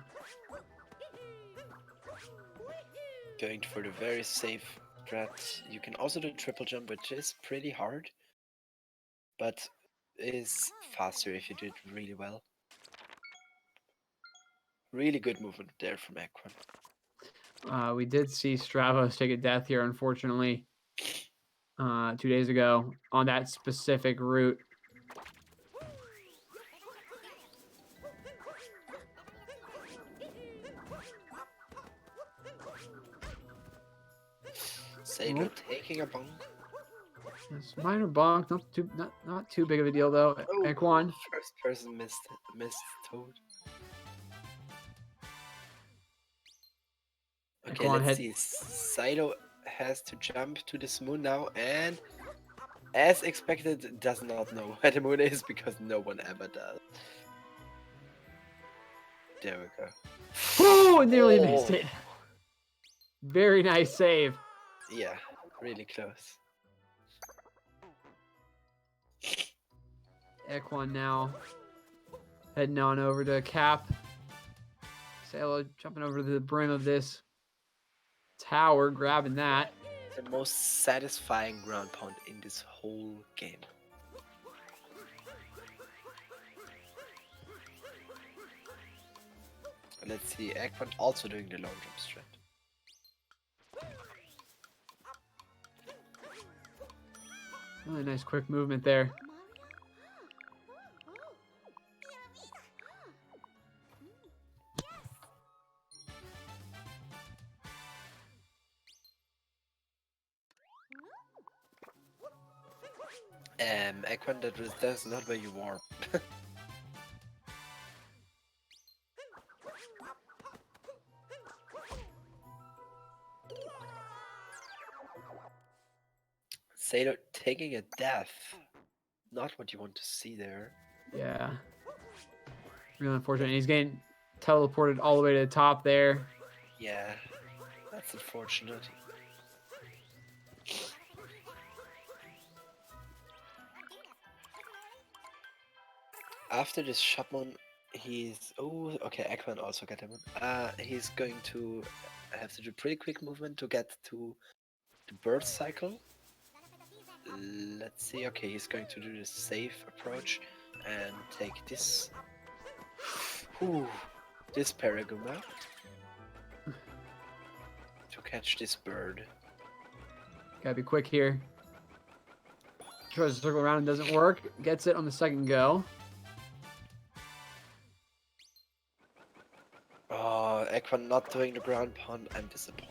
S2: Going for the very safe strat. You can also do triple jump, which is pretty hard, but is faster if you do it really well. Really good movement there from Equan.
S1: We did see Stravos take a death here, unfortunately, 2 days ago on that specific route.
S2: Sailo taking a bonk.
S1: It's minor bonk, not too big of a deal though.
S2: Oh,
S1: Equan.
S2: First person missed Toad. Okay,
S1: Equan
S2: let's see. Sailo has to jump to this moon now, and as expected, does not know where the moon is because no one ever does. There we go.
S1: Oh, nearly missed it. Very nice save.
S2: Yeah, really close.
S1: Equan now heading on over to Cap. Sailo jumping over to the brim of this tower, grabbing that.
S2: The most satisfying ground pound in this whole game. Let's see, Ekman also doing the long jump strat.
S1: Really nice quick movement there.
S2: Ekman, that's not where you warp. Sailor taking a death. Not what you want to see there.
S1: Yeah. Really unfortunate. He's getting teleported all the way to the top there.
S2: Yeah, that's unfortunate. After this Shopmon, he's... Oh, okay, Ekman also got him. He's going to have to do pretty quick movement to get to the bird cycle. Let's see. Okay, he's going to do the safe approach and take this. Whew, this Paraguma to catch this bird.
S1: Gotta be quick here. Tries to circle around and doesn't work. Gets it on the second go.
S2: Oh, Ekman not doing the ground pound. I'm disappointed.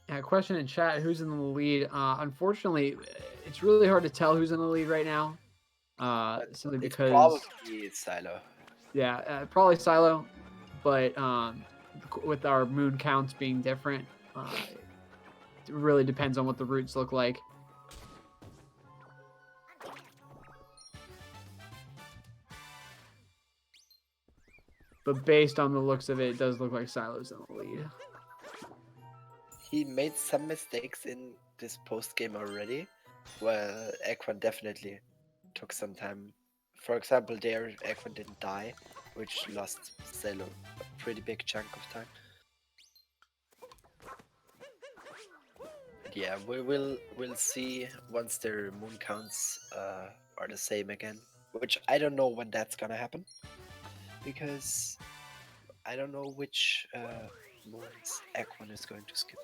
S1: Yeah, question in chat, who's in the lead? Unfortunately, it's really hard to tell who's in the lead right now. Simply because...
S2: It's probably Silo.
S1: Yeah, probably Sailo. But with our moon counts being different, it really depends on what the routes look like. But based on the looks of it, it does look like Silo's in the lead.
S2: He made some mistakes in this post game already. Well, Ekman definitely took some time. For example, there Ekman didn't die, which lost Salo a pretty big chunk of time. But yeah, we'll see once their moon counts are the same again. Which I don't know when that's gonna happen, because I don't know which moons Ekman is going to skip.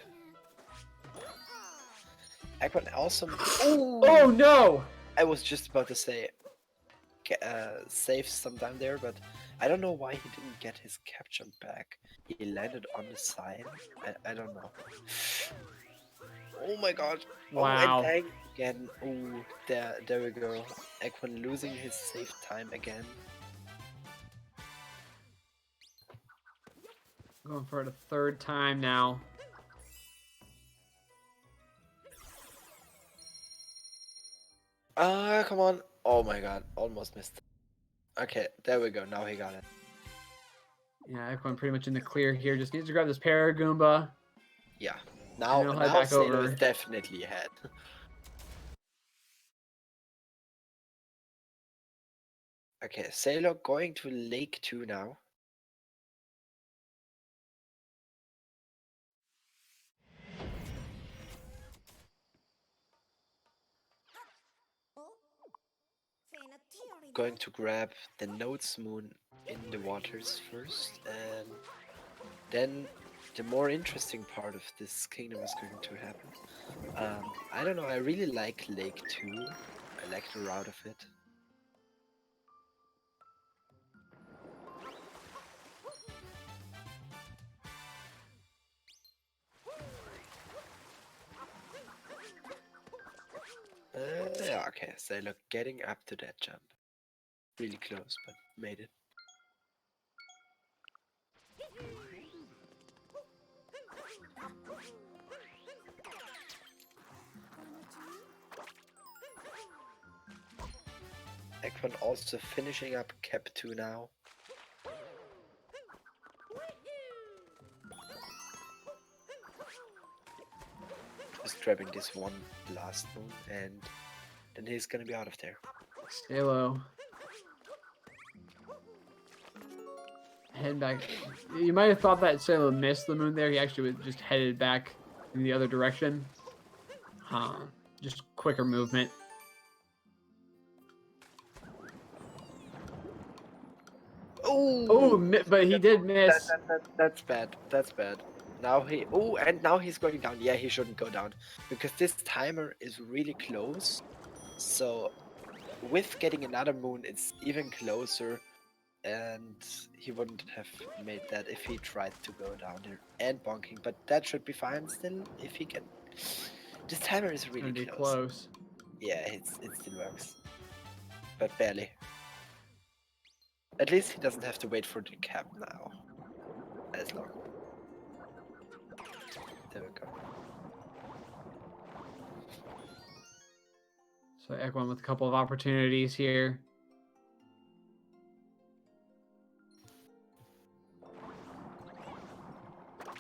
S2: Ekman also...
S1: Oh no!
S2: I was just about to say save some time there, but I don't know why he didn't get his cap jump back. He landed on the side. I don't know. Oh my god.
S1: Wow.
S2: Oh, and again. Oh, there we go. Ekman losing his save time again.
S1: Going for it a third time now.
S2: Come on. Oh my god, almost missed. Okay, there we go. Now he got it.
S1: Yeah, Ekman pretty much in the clear here. Just needs to grab this Paragoomba.
S2: Yeah. Now
S1: back
S2: Salo
S1: over.
S2: is definitely ahead. Okay, Salo going to Lake 2 now. Going to grab the Notes Moon in the waters first, and then the more interesting part of this kingdom is going to happen. I don't know, I really like Lake 2. I like the route of it. Yeah, okay, so look, getting up to that jump. Really close, but made it. Ekman also finishing up Cap 2 now. Just grabbing this one last moon, and then he's gonna be out of there.
S1: Sailo. Head back. You might have thought that Sailo missed the moon there. He actually was just headed back in the other direction. Just quicker movement. Oh, but he did miss.
S2: That's bad. That's bad. Now now he's going down. Yeah, he shouldn't go down because this timer is really close. So with getting another moon, it's even closer, and he wouldn't have made that if he tried to go down there and bonking. But that should be fine still if he can. This timer is really
S1: close.
S2: Yeah, it still works, but barely. At least he doesn't have to wait for the cap now. As long. There we go.
S1: So Ekman with a couple of opportunities here.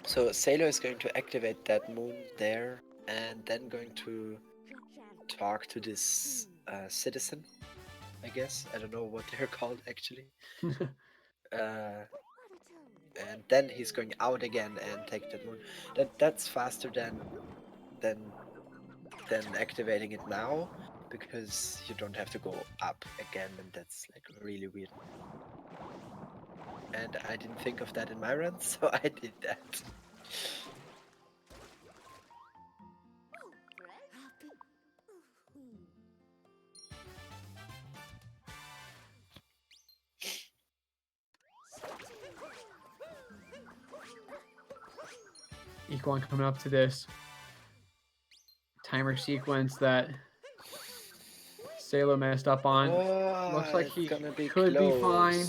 S2: So Sailo is going to activate that moon there, and then going to talk to this citizen, I guess. I don't know what they're called actually. And then he's going out again and take that moon. That's faster than activating it now, because you don't have to go up again, and that's like really weird. And I didn't think of that in my run, so I did that.
S1: Equine coming up to this timer sequence that Sailo messed up on. Looks like he could be fine.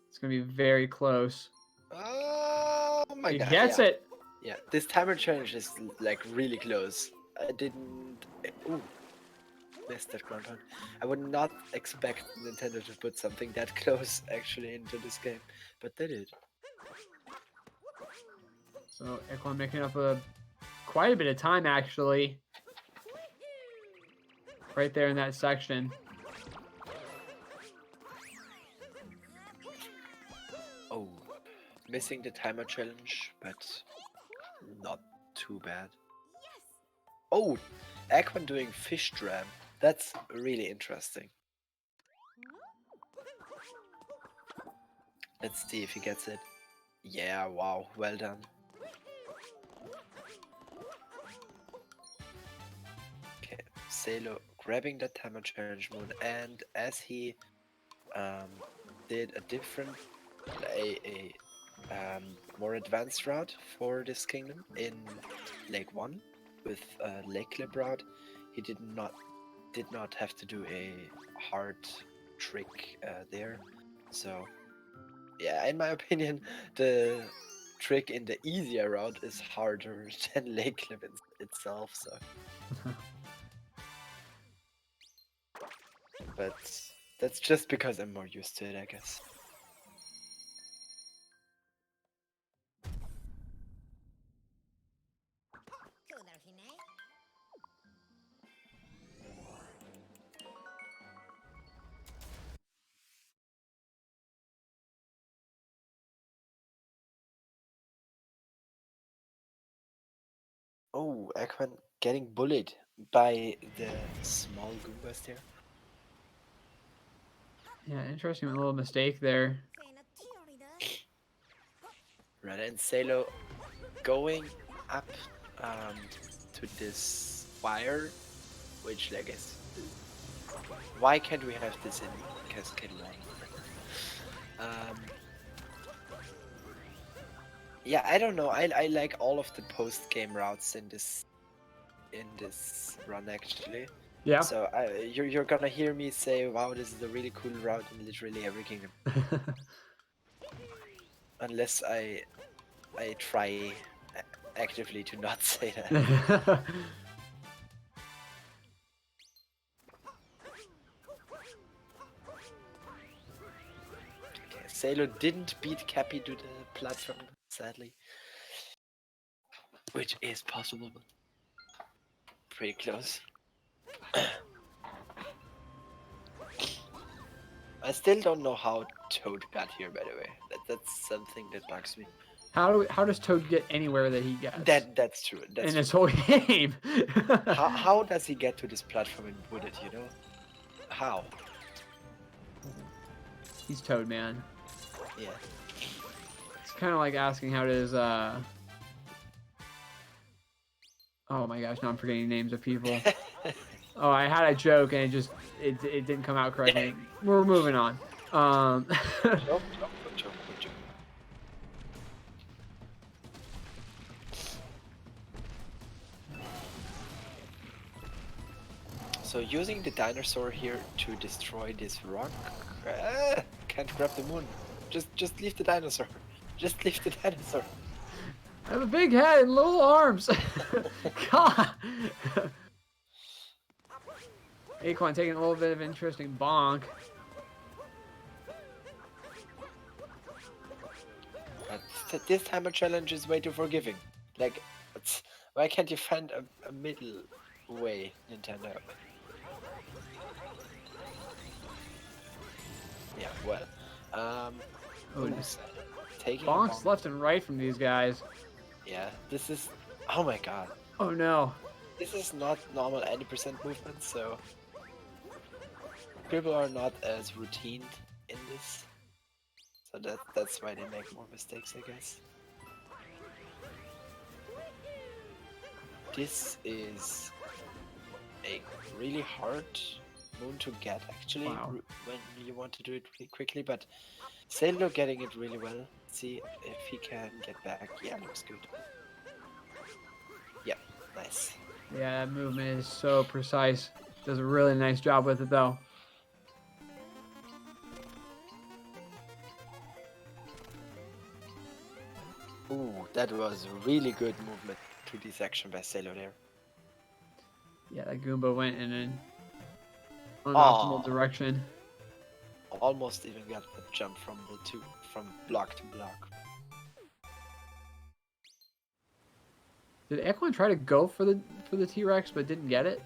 S1: It's gonna be very close.
S2: Oh my god!
S1: He gets it.
S2: Yeah, this timer challenge is like really close. I didn't. Ooh, missed that ground. I would not expect Nintendo to put something that close actually into this game, but they did.
S1: So Equine making up quite a bit of time actually. Right there in that section.
S2: Oh, missing the timer challenge, but not too bad. Oh, Aquan doing fish dram. That's really interesting. Let's see if he gets it. Yeah, wow, well done. Okay, Sailo grabbing the timer challenge moon, and as he did a different, a more advanced route for this kingdom in Lake 1 with Lake Clip route, he did not have to do a hard trick there. So yeah, in my opinion, the trick in the easier route is harder than Lake Clip itself. So, but that's just because I'm more used to it, I guess. Oh, Aquan getting bullied by the small Goombas there.
S1: Yeah, interesting little mistake there.
S2: Right, and Sailo going up to this wire, which I guess. Why can't we have this in Cascade Line? Yeah, I don't know. I like all of the post-game routes in this run actually.
S1: Yeah.
S2: So you're gonna hear me say, "Wow, this is a really cool route in literally every kingdom." Unless I try actively to not say that. Sailor didn't beat Cappy to the platform, sadly. Which is possible, but pretty close. I still don't know how Toad got here, by the way. That's something that bugs me.
S1: How does Toad get anywhere that he gets?
S2: That's true. That's
S1: in
S2: true.
S1: this whole game.
S2: how does he get to this platform in Wooded, you know? How?
S1: He's Toad, man.
S2: Yeah.
S1: It's kind of like asking how does oh my gosh, now I'm forgetting names of people. Oh, I had a joke and it didn't come out correctly. We're moving on.
S2: Joke. So using the dinosaur here to destroy this rock, can't grab the moon. Just leave the dinosaur. Just leave the dinosaur.
S1: I have a big head and little arms. God. Aquan taking a little bit of interesting bonk.
S2: But this time a challenge is way too forgiving. Like, why can't you find a middle way, Nintendo? Yeah, well, taking
S1: bonks left and right from these guys.
S2: Yeah, this is. Oh my god.
S1: Oh no.
S2: This is not normal 80% movement, so people are not as routined in this. So that's why they make more mistakes, I guess. This is a really hard moon to get, actually, when you want to do it really quickly, but Sailor getting it really well. See if he can get back. Yeah, looks good. Yeah, nice.
S1: Yeah, that movement is so precise. Does a really nice job with it, though.
S2: Ooh, that was really good movement to this action by Sailor there.
S1: Yeah, that Goomba went in an unoptimal direction.
S2: Almost even got the jump from block to block.
S1: Did Equine try to go for the T-Rex but didn't get it?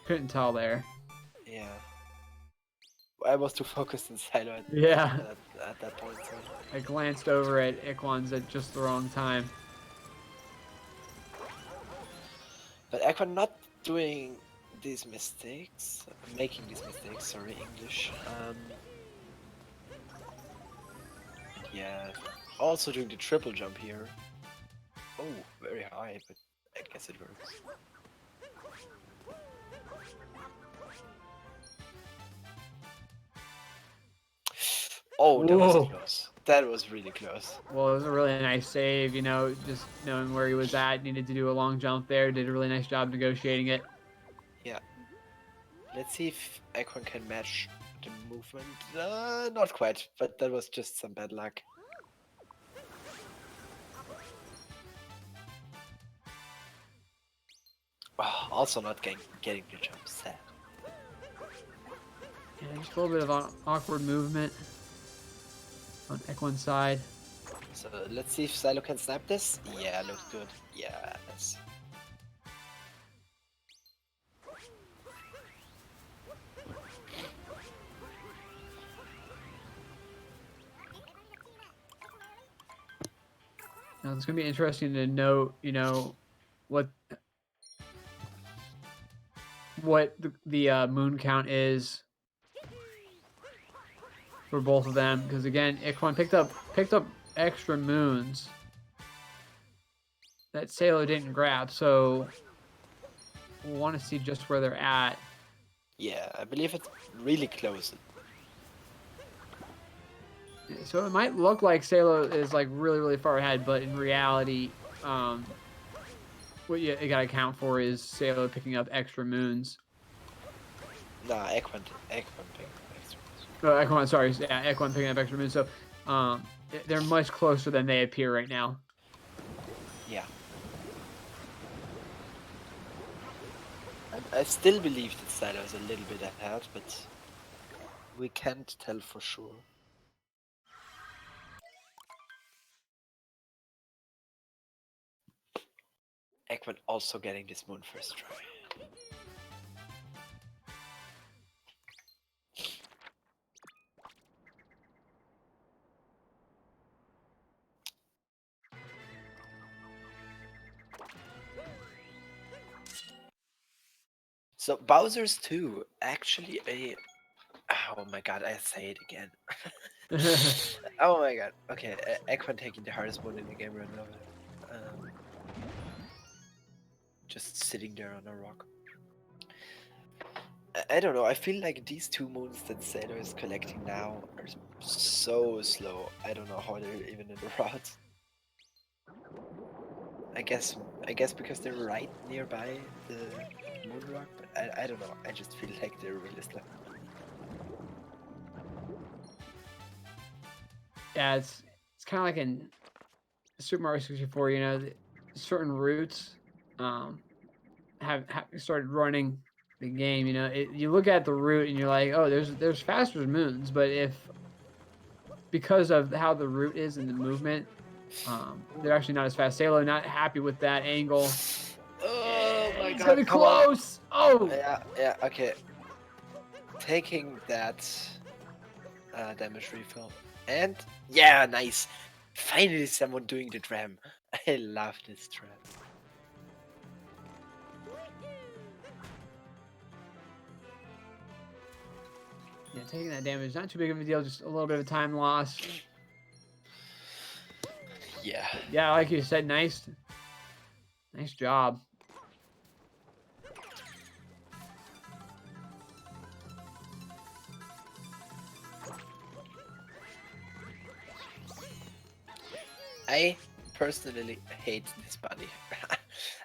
S1: Couldn't tell there.
S2: Yeah. I was too focused in Silo at that point. So.
S1: I glanced over at Equans at just the wrong time.
S2: But Equan not doing these mistakes, making these mistakes, sorry, English. Yeah, also doing the triple jump here. Oh, very high, but I guess it works. Oh, that was close. That was really close.
S1: Well, it was a really nice save, you know, just knowing where he was at, needed to do a long jump there, did a really nice job negotiating it.
S2: Yeah. Let's see if Equan can match the movement. Not quite, but that was just some bad luck. Oh, also not getting the jump set.
S1: Yeah, just a little bit of awkward movement on Equan's side.
S2: So let's see if Silo can snap this. Yeah, looks good. Yes.
S1: Now it's gonna be interesting to note, you know, what the moon count is for both of them, because again, Equan picked up extra moons that Sailor didn't grab, so we'll want to see just where they're at.
S2: Yeah, I believe it's really close.
S1: So it might look like Sailor is like really far ahead, but in reality, what you gotta account for is Sailor picking up extra moons.
S2: Nah, Equan picking up extra moons.
S1: Oh, Equan, sorry, yeah, Equan picking up extra moons. So, they're much closer than they appear right now.
S2: Yeah. I still believe that Silo is a little bit ahead, but We can't tell for sure. Ekman also getting this moon first try. So Bowser's 2 actually a... Oh my god, I say it again. Oh my god. Okay, Ekman taking the hardest moon in the game right now. Just sitting there on a rock. I don't know, I feel like these 2 moons that Sailor is collecting now are so slow. I don't know how they're even in the route. I guess because they're right nearby the moon rock, but I don't know. I just feel like they're really slow.
S1: Yeah, it's kind of like in Super Mario 64. You know, certain routes have started running the game. You know, you look at the route and you're like, oh, there's faster moons, but because of how the route is and the movement, they're actually not as fast. Salo not happy with that angle.
S2: Oh my
S1: He's
S2: god,
S1: getting
S2: come on.
S1: close. Oh,
S2: Yeah, okay. Taking that damage refill. And yeah, nice. Finally someone doing the dram. I love this dram.
S1: yeah, taking that damage, not too big of a deal, just a little bit of time loss.
S2: Yeah.
S1: Yeah, like you said, nice job.
S2: I personally hate this bunny.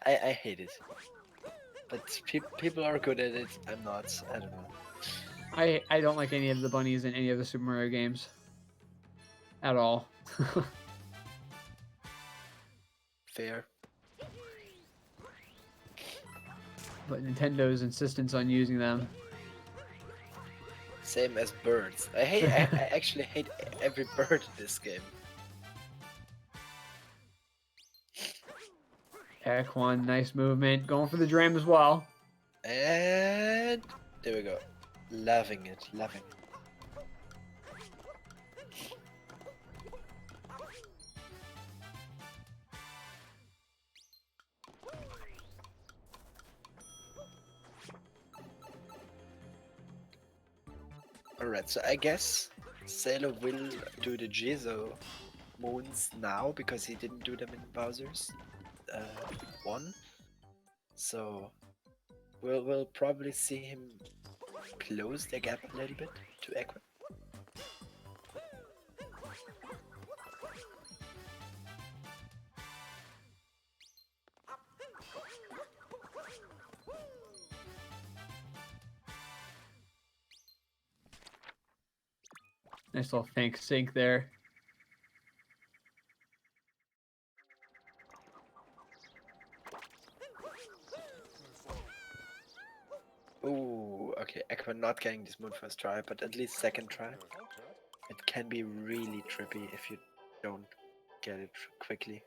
S2: I hate it. But people are good at it. I'm not. I don't know.
S1: I don't like any of the bunnies in any of the Super Mario games at all.
S2: Fair.
S1: But Nintendo's insistence on using them.
S2: Same as birds. I actually hate every bird in this game.
S1: Ekwan, nice movement. Going for the dram as well.
S2: And there we go. Loving it, loving it. Alright, so I guess Sailor will do the GSA moons now because he didn't do them in Bowser's 1. So we'll probably see him close the gap a little bit to Ekman.
S1: Nice little fake sink there.
S2: Ooh, okay, Ekman not getting this moon first try, but at least second try. It can be really trippy if you don't get it quickly.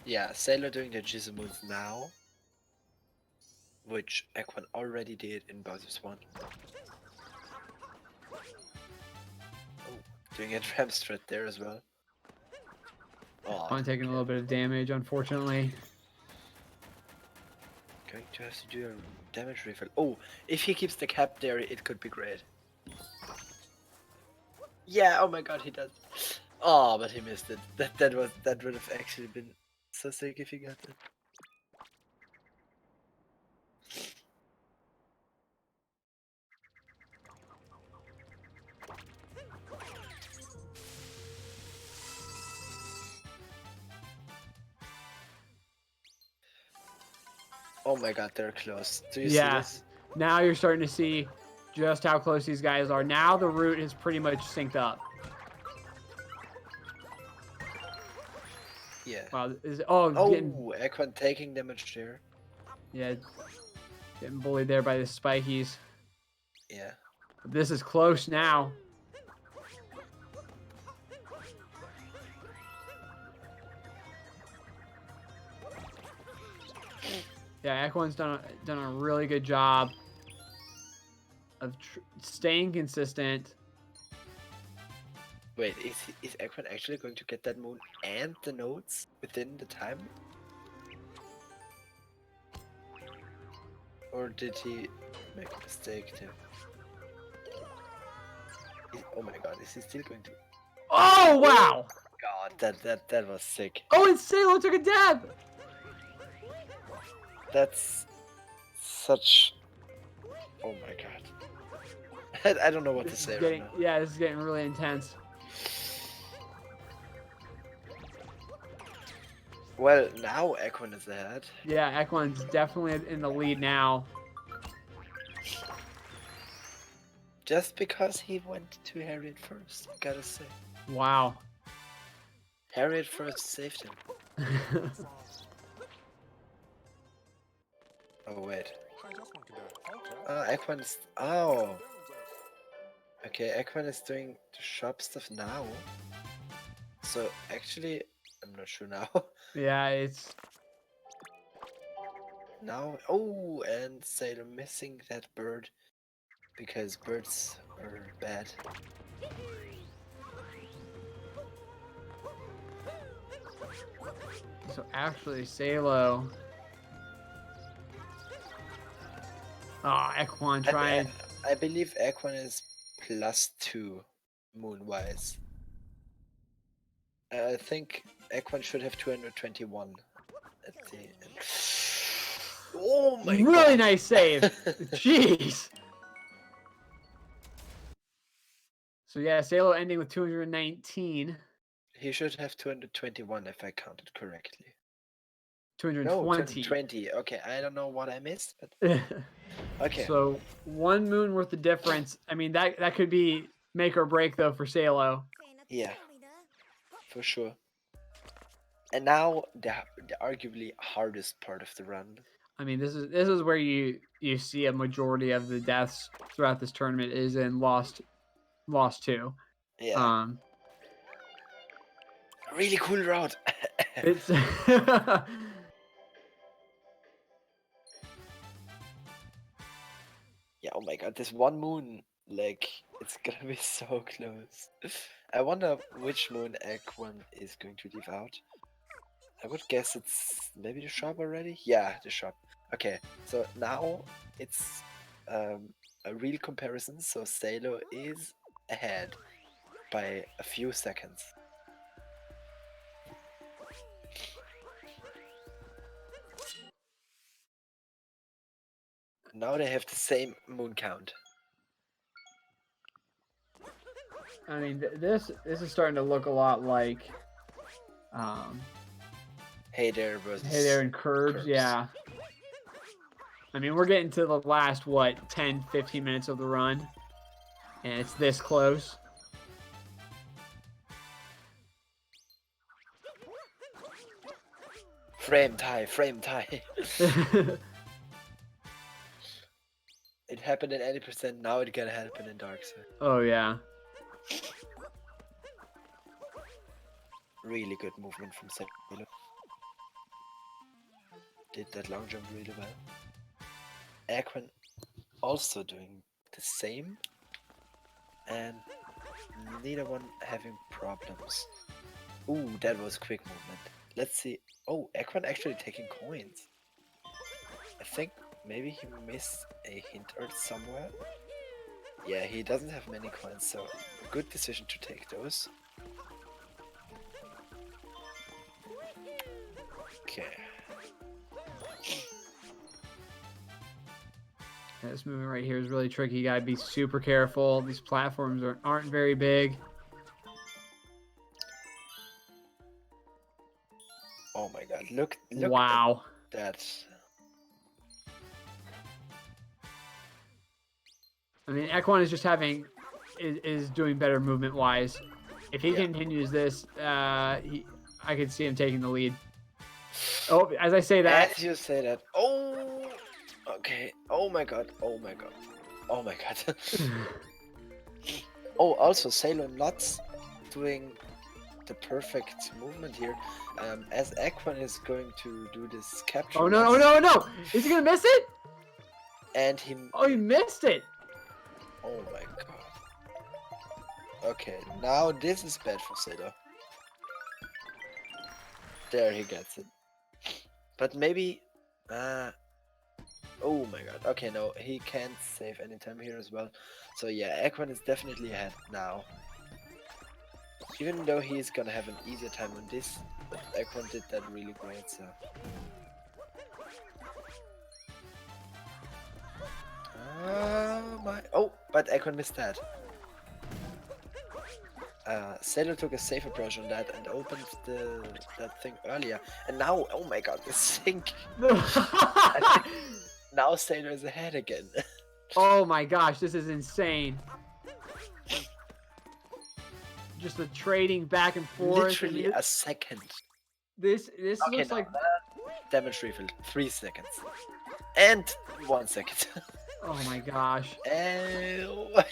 S2: Yeah, Sailor doing the GSA moves now, which Ekman already did in Bowser's 1. Oh, doing a dram strat there as well. Oh,
S1: Ekwan taking a little bit of damage, unfortunately.
S2: going to have to do a damage refill. Oh, if he keeps the cap there, it could be great. Yeah, oh my god, he does. Oh, but he missed it. That would have actually been so sick if he got it. Oh my god, they're close. Do you see
S1: Yeah.
S2: this?
S1: Now you're starting to see just how close these guys are. Now the route is pretty much synced up.
S2: Yeah.
S1: Wow.
S2: Oh, Equan taking damage there.
S1: Yeah. Getting bullied there by the spikies.
S2: Yeah.
S1: This is close now. Yeah, Equan's done a really good job of staying consistent.
S2: Wait, is Equan actually going to get that moon and the nodes within the time? Or did he make a mistake there? Oh my god, is he still going to?
S1: Oh wow!
S2: God, that was sick.
S1: Oh, and Sailo took a dab.
S2: That's such. Oh my god. I don't know what to say right now.
S1: Yeah, this is getting really intense.
S2: Well, now Equan is ahead.
S1: Yeah, Equan's definitely in the lead now.
S2: Just because he went to Harriet first, I gotta say.
S1: Wow.
S2: Harriet first saved him. Oh wait. Equan is. Oh. Okay, Equan is doing the shop stuff now. So actually, I'm not sure now.
S1: Yeah, it's.
S2: Now, oh, and Sailor missing that bird because birds are bad.
S1: So actually, Sailo. Oh, Equan trying.
S2: I believe Equan is +2 moon-wise. I think Equan should have 221 at the end. Oh my god!
S1: Really nice save. Jeez. So yeah, Sailo ending with 219.
S2: He should have 221 if I counted correctly.
S1: 220.
S2: No, 220. Okay, I don't know what I missed, but okay.
S1: So 1 moon worth of difference. I mean, that could be make or break though for Sailo.
S2: Yeah, for sure. And now the arguably hardest part of the run.
S1: I mean, this is where you see a majority of the deaths throughout this tournament is in lost 2.
S2: Yeah. Really cool route.
S1: It's
S2: Yeah, oh my god, this 1 moon, like, it's gonna be so close. I wonder which moon Equan is going to leave out. I would guess it's maybe the shop already? Yeah, the shop. Okay, so now it's a real comparison, so Sailo is ahead by a few seconds. Now they have the same moon count.
S1: I mean, this is starting to look a lot like
S2: Hey There versus
S1: Hey There and Curbs. Yeah. I mean, we're getting to the last, what, 10, 15 minutes of the run, and it's this close.
S2: Frame tie, frame tie. It happened in 80%, now it's gonna happen in Dark Side.
S1: Oh, yeah.
S2: Really good movement from Sailo. Did that long jump really well. Equan also doing the same, and neither one having problems. Ooh, that was quick movement. Let's see. Oh, Equan actually taking coins. I think maybe he missed a hint earth somewhere. Yeah, he doesn't have many coins, so good decision to take those. Okay.
S1: This movement right here is really tricky. You gotta be super careful. These platforms aren't very big.
S2: Oh my god, look
S1: Wow.
S2: at that.
S1: I mean, Ekwan is just is doing better movement wise. If he continues this, I could see him taking the lead. Oh, as I say that.
S2: As you say that. Oh, okay. Oh my god. Oh my god. Oh my god. Oh, also sailo93 doing the perfect movement here. As Ekwan is going to do this capture.
S1: Oh no, no, no, no! Is he gonna miss it?
S2: And he.
S1: Oh, he missed it!
S2: Oh my god. Okay, now this is bad for Sailor. There he gets it. But maybe... oh my god. Okay, no, he can't save any time here as well. So yeah, Ekwan is definitely ahead now. Even though he's gonna have an easier time on this, but Ekwan did that really great, so... Oh, but Ekwan missed that. Sailor took a safe approach on that and opened that thing earlier. And now, oh my god, the sink! Now Sailor is ahead again.
S1: Oh my gosh, this is insane. Just the trading back and forth.
S2: Literally a second.
S1: This okay, looks like...
S2: Damage refill, 3 seconds. And 1 second.
S1: Oh my gosh.
S2: Oh,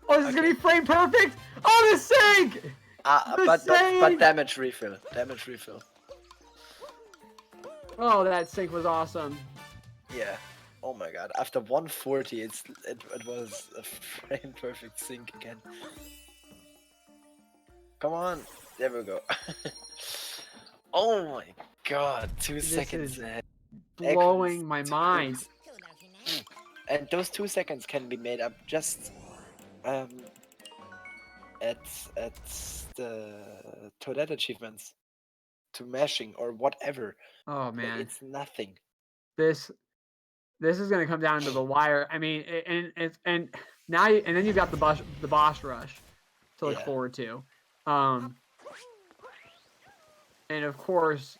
S1: oh, this is gonna be frame perfect! Oh, the sink!
S2: But damage refill. Damage refill.
S1: Oh, that sink was awesome.
S2: Yeah. Oh my god. After 140, it was a frame perfect sink again. Come on. There we go. Oh my god. 2 seconds ahead.
S1: Blowing my mind.
S2: And those 2 seconds can be made up just at the Toadette achievements to mashing or whatever.
S1: Oh man,
S2: it's nothing.
S1: This is gonna come down to the wire. I mean, and now and then you've got the boss rush to look forward to, and of course,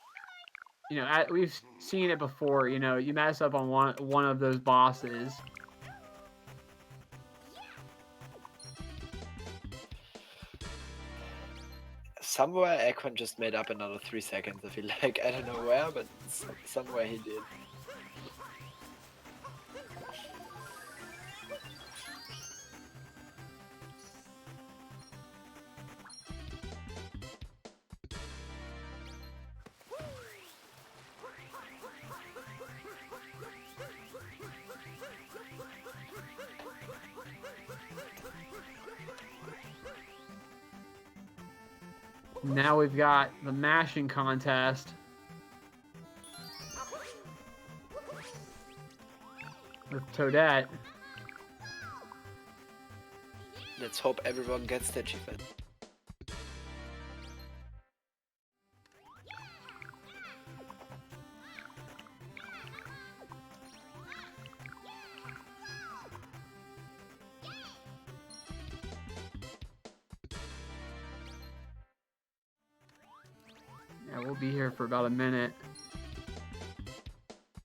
S1: you know, we've seen it before. You know, you mess up on one of those bosses.
S2: Somewhere Ekwan just made up another 3 seconds, I feel like. I don't know where, but somewhere he did.
S1: Now we've got the mashing contest. With Toadette.
S2: Let's hope everyone gets the achievement.
S1: Yeah, we'll be here for about a minute.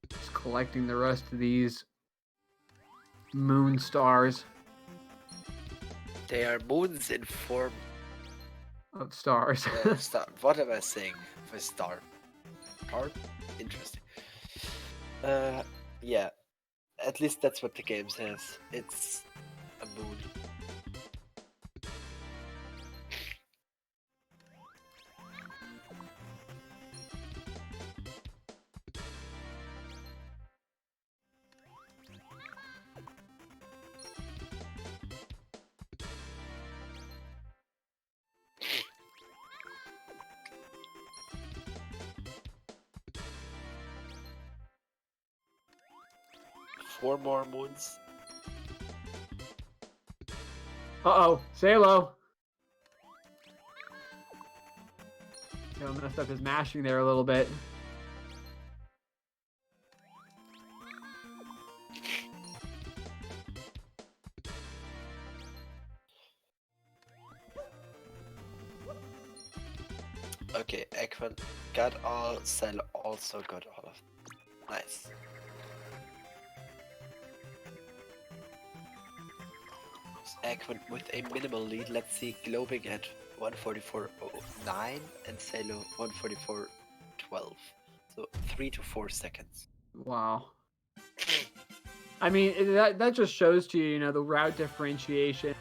S1: Just collecting the rest of these moon stars.
S2: They are moons in form
S1: of stars.
S2: Star. What am I saying for star? Star? Interesting. Yeah. At least that's what the game says. It's a moon. Four more moons.
S1: Uh-oh, Salo. Salo messed up his mashing there a little bit.
S2: Okay, Equan got all, Sailo also got all of them. Nice. Equan with a minimal lead. Let's see, Globing at 144.09 and Sailo 144.12. So 3 to 4 seconds.
S1: Wow. I mean, that just shows to you, you know, the route differentiation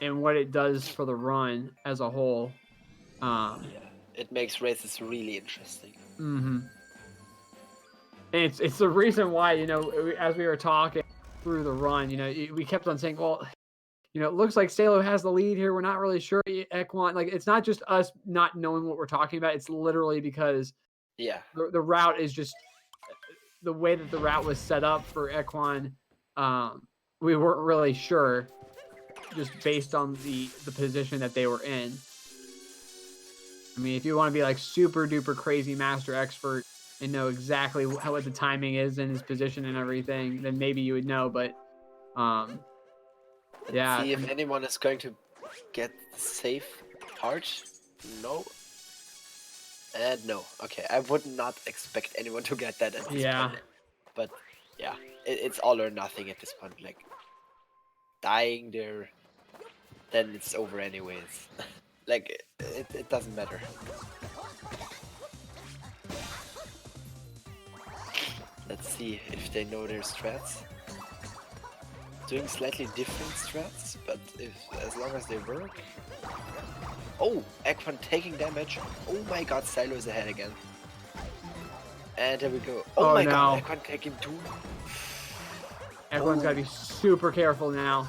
S1: and what it does for the run as a whole.
S2: Yeah, it makes races really interesting.
S1: Mm-hmm. And it's the reason why, you know, as we were talking through the run, you know, we kept on saying, well, you know, it looks like Sailo has the lead here. We're not really sure. Equan, like, it's not just us not knowing what we're talking about. It's literally because the route is just the way that the route was set up for Equan. We weren't really sure, just based on the position that they were in. I mean, if you want to be like super duper crazy master expert and know exactly what the timing is and his position and everything, then maybe you would know. But yeah.
S2: See if anyone is going to get the safe part. No. And no. Okay, I would not expect anyone to get that at this point. But yeah, it's all or nothing at this point. Like, dying there, then it's over anyways. Like, it doesn't matter. Let's see if they know their strats. Doing slightly different strats, but as long as they work. Oh, Equan taking damage. Oh my god, Sailo is ahead again. And there we go. Oh my god, Equan taking 2.
S1: Equan's gotta be super careful now.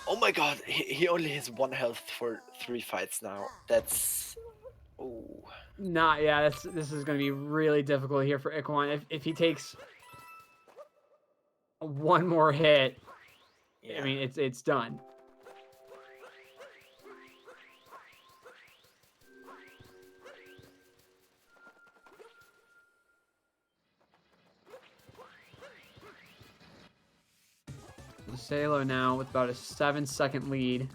S2: Oh my god, he only has 1 health for 3 fights now. That's... Oh.
S1: This is gonna be really difficult here for Equan. If he takes one more hit, I mean, it's done. Sailo now with about a 7-second lead.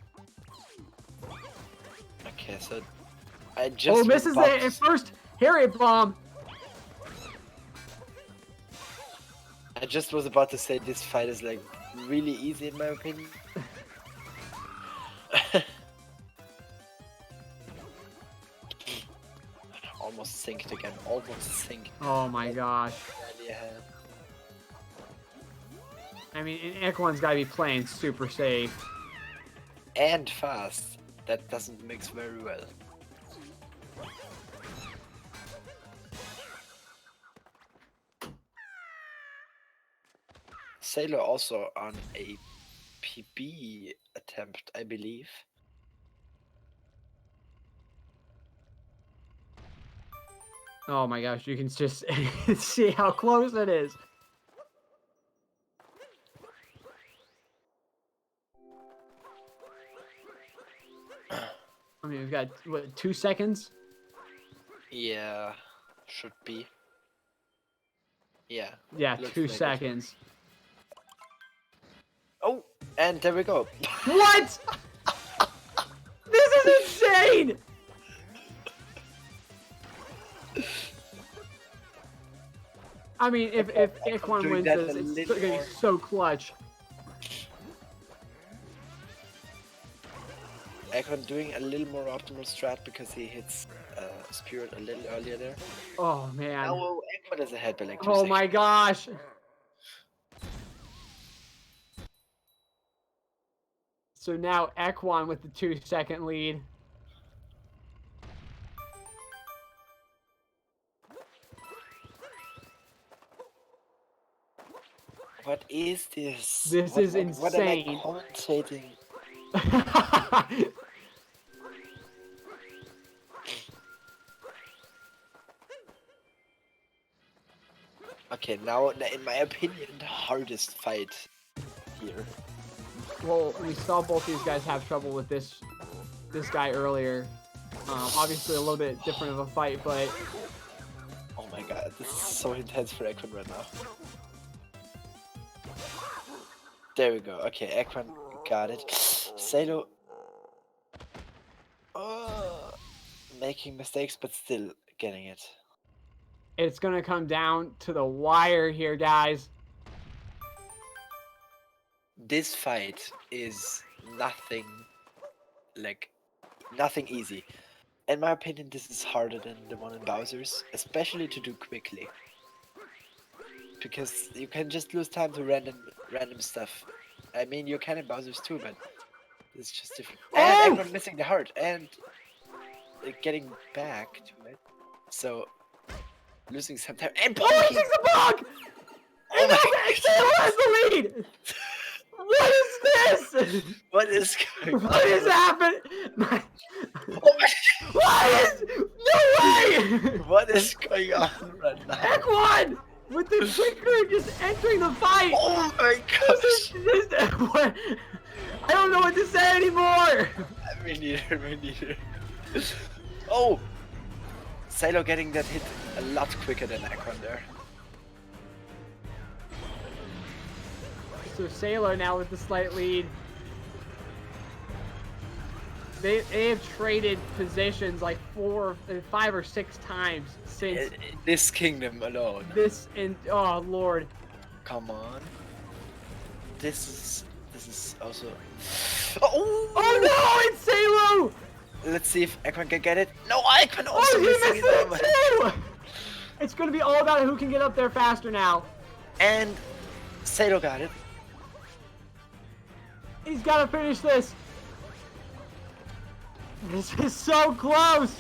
S2: Okay, so I just
S1: misses the first Harriet bomb.
S2: I just was about to say this fight is like really easy in my opinion. Almost synced again. Almost synced.
S1: Oh my gosh. I mean, Equan's got to be playing super safe.
S2: And fast. That doesn't mix very well. Sailo also on a PB attempt, I believe.
S1: Oh my gosh, you can just see how close it is. I mean, we've got, what, 2 seconds?
S2: Yeah, should be. Yeah.
S1: Yeah, 2 seconds.
S2: Oh, and there we go.
S1: What? This is insane! I mean, if Equan wins this, it's going to be so clutch.
S2: Equan doing a little more optimal strat because he hits Spirit a little earlier there.
S1: Oh man.
S2: Now Equan is ahead by like 2
S1: seconds. My gosh. So now Equan with the 2-second lead.
S2: What is this?
S1: This is insane.
S2: What am I commentating? Okay, now in my opinion, the hardest fight here.
S1: Well, we saw both these guys have trouble with this guy earlier. Obviously a little bit different of a fight, but...
S2: Oh my god, this is so intense for Equan right now. There we go. Okay, Equan got it. Sailo. making mistakes, but still getting it.
S1: It's gonna come down to the wire here, guys.
S2: This fight is nothing easy. In my opinion, this is harder than the one in Bowser's, especially to do quickly. Because you can just lose time to random stuff. I mean, you can in Bowser's too, but it's just different. And
S1: Oh!
S2: everyone missing the heart and getting back to it. So losing some time. And
S1: Oh, he takes the bug!
S2: Oh
S1: And Sailor has the lead! What is this?
S2: What is going on?
S1: What is happening?
S2: Oh my...
S1: What is? No way!
S2: What is going on right now?
S1: Equan! With the quicker just entering the fight!
S2: Oh my gosh!
S1: What? I don't know what to say anymore!
S2: Me neither. Oh! Silo getting that hit a lot quicker than Equan there.
S1: So Sailor now with the slight lead. They have traded positions like 5 or 6 times since
S2: This kingdom alone.
S1: Oh lord.
S2: Come on. This is also.
S1: Oh no! It's Sailor!
S2: Let's see if Equan can get it. No, Equan also
S1: Oh, he
S2: missing
S1: missed it too! It's gonna be all about who can get up there faster now.
S2: And Salo got it.
S1: He's gotta finish this. This is so close.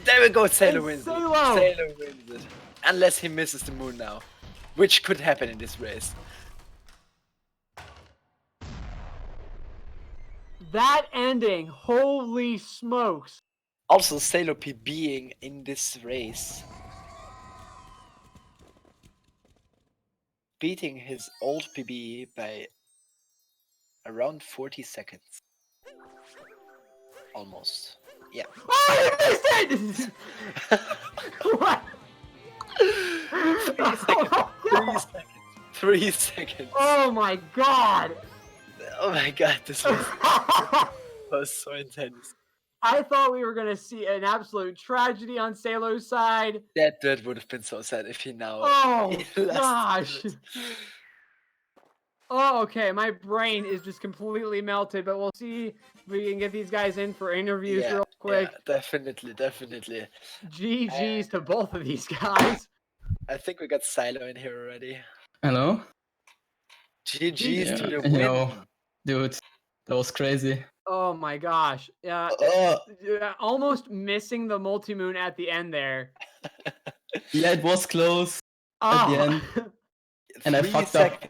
S2: There we go, Salo
S1: It's
S2: wins it.
S1: Salo.
S2: Salo wins it. Unless he misses the moon now. Which could happen in this race.
S1: That ending, holy smokes.
S2: Also, Salo PBing in this race. Beating his old PB by around 40 seconds. Almost. Yeah.
S1: Oh, he missed it! What?
S2: 3 seconds.
S1: Oh my god.
S2: Oh my god, this was so intense.
S1: I thought we were gonna see an absolute tragedy on Salo's side.
S2: That would have been so sad if he now.
S1: Oh
S2: he
S1: gosh. Oh, okay. My brain is just completely melted, but we'll see if we can get these guys in for interviews real quick.
S2: Yeah, definitely.
S1: GG's to both of these guys.
S2: I think we got Silo in here already.
S3: Hello?
S2: GG's to the win.
S3: Yo, dude, that was crazy.
S1: Oh my gosh. Yeah, almost missing the multi-moon at the end there.
S3: Yeah, it was close at the end. And I fucked up.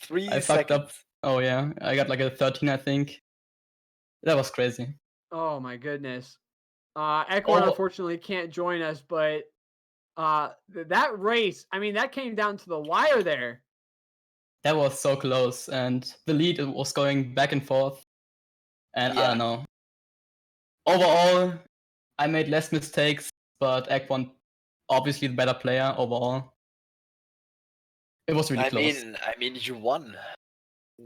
S2: 3
S3: I
S2: seconds.
S3: fucked up. Oh yeah, I got like a 13, I think. That was crazy.
S1: Oh my goodness. Ecuador unfortunately can't join us, but that race, I mean, that came down to the wire there.
S3: That was so close, and the lead was going back and forth. And I don't know. Overall, I made less mistakes, but Ekwon, obviously the better player overall. It was really close.
S2: I mean, you won.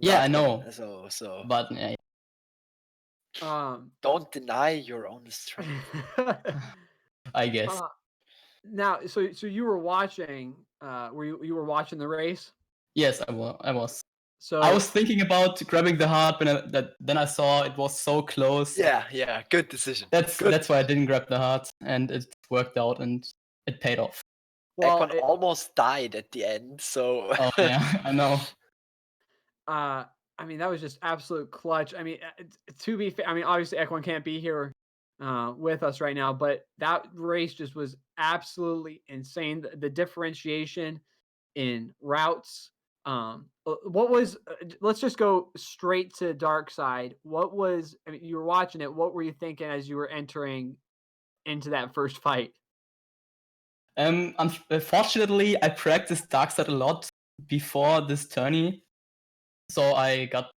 S3: Yeah, I know.
S2: So.
S3: But yeah.
S2: Don't deny your own strength.
S3: I guess.
S1: Now, so you were watching. Were you were watching the race?
S3: Yes, I was.
S1: So
S3: I was thinking about grabbing the heart, but then I saw it was so close.
S2: Yeah, good decision.
S3: That's why I didn't grab the heart, and it worked out, and it paid off.
S2: Well, Ekwon almost died at the end, so.
S3: Oh yeah, I know.
S1: I mean, that was just absolute clutch. I mean, to be fair, I mean, obviously Ekwon can't be here with us right now, but that race just was absolutely insane. The differentiation in routes. What was? Let's just go straight to dark side. What was? I mean, you were watching it. What were you thinking as you were entering into that first fight?
S3: Unfortunately, I practiced dark side a lot before this tourney, so I got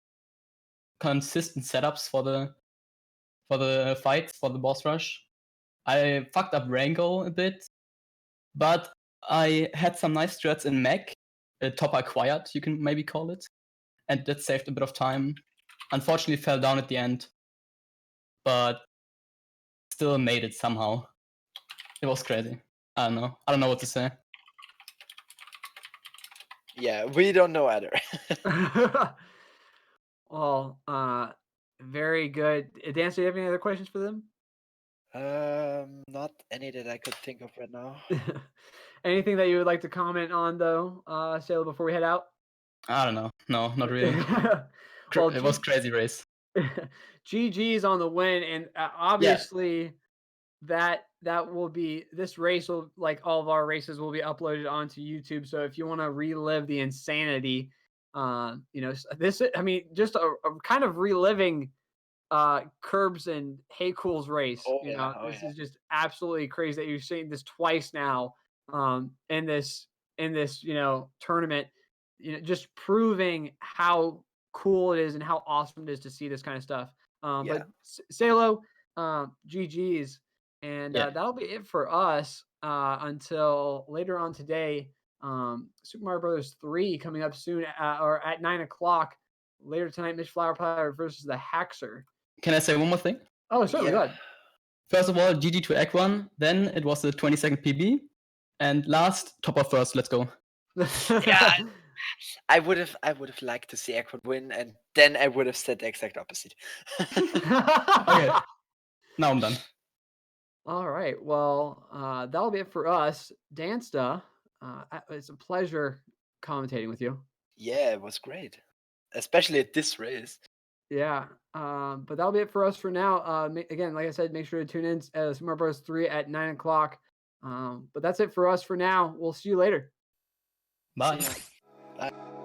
S3: consistent setups for the fights, for the boss rush. I fucked up Rango a bit, but I had some nice strats in mech, top acquired, you can maybe call it, and that saved a bit of time. Unfortunately, fell down at the end, but still made it somehow. It was crazy. I don't know. I don't know what to say.
S2: Yeah, we don't know either.
S1: Well, very good. Dan, do you have any other questions for them?
S2: Not any that I could think of right now.
S1: Anything that you would like to comment on, though, Sailor, before we head out?
S3: I don't know. No, not really.
S1: Well,
S3: It was crazy race.
S1: GG's on the win, and obviously that will be this race will, like all of our races, will be uploaded onto YouTube. So if you want to relive the insanity, this, I mean, just a kind of reliving Curbs and Hey Cool's race.
S2: Oh yeah,
S1: This is just absolutely crazy that you've seen this twice now in this tournament. Just proving how cool it is and how awesome it is to see this kind of stuff.
S2: Yeah.
S1: But Salo, GG's, and
S3: Yeah.
S1: that'll be it for us until later on today. Super Mario Brothers 3 coming up soon, or at 9 o'clock later tonight. Mitch Flower Power versus the Haxer.
S3: Can I say one more thing?
S1: Oh, certainly. Go ahead.
S3: First of all, GG to Ekwan. Then it was the 20-second PB. And last, top of first. Let's go.
S2: Yeah, I would have liked to see Ekwan win, and then I would have said the exact opposite.
S3: Okay. Now I'm done.
S1: All right. Well, that'll be it for us. Dansta, it's a pleasure commentating with you.
S2: Yeah, it was great, especially at this race.
S1: Yeah. But that'll be it for us for now. Again, like I said, make sure to tune in Super Mario Bros. 3 at 9 o'clock. But that's it for us for now. We'll see you later.
S3: Bye.
S2: See ya. Bye.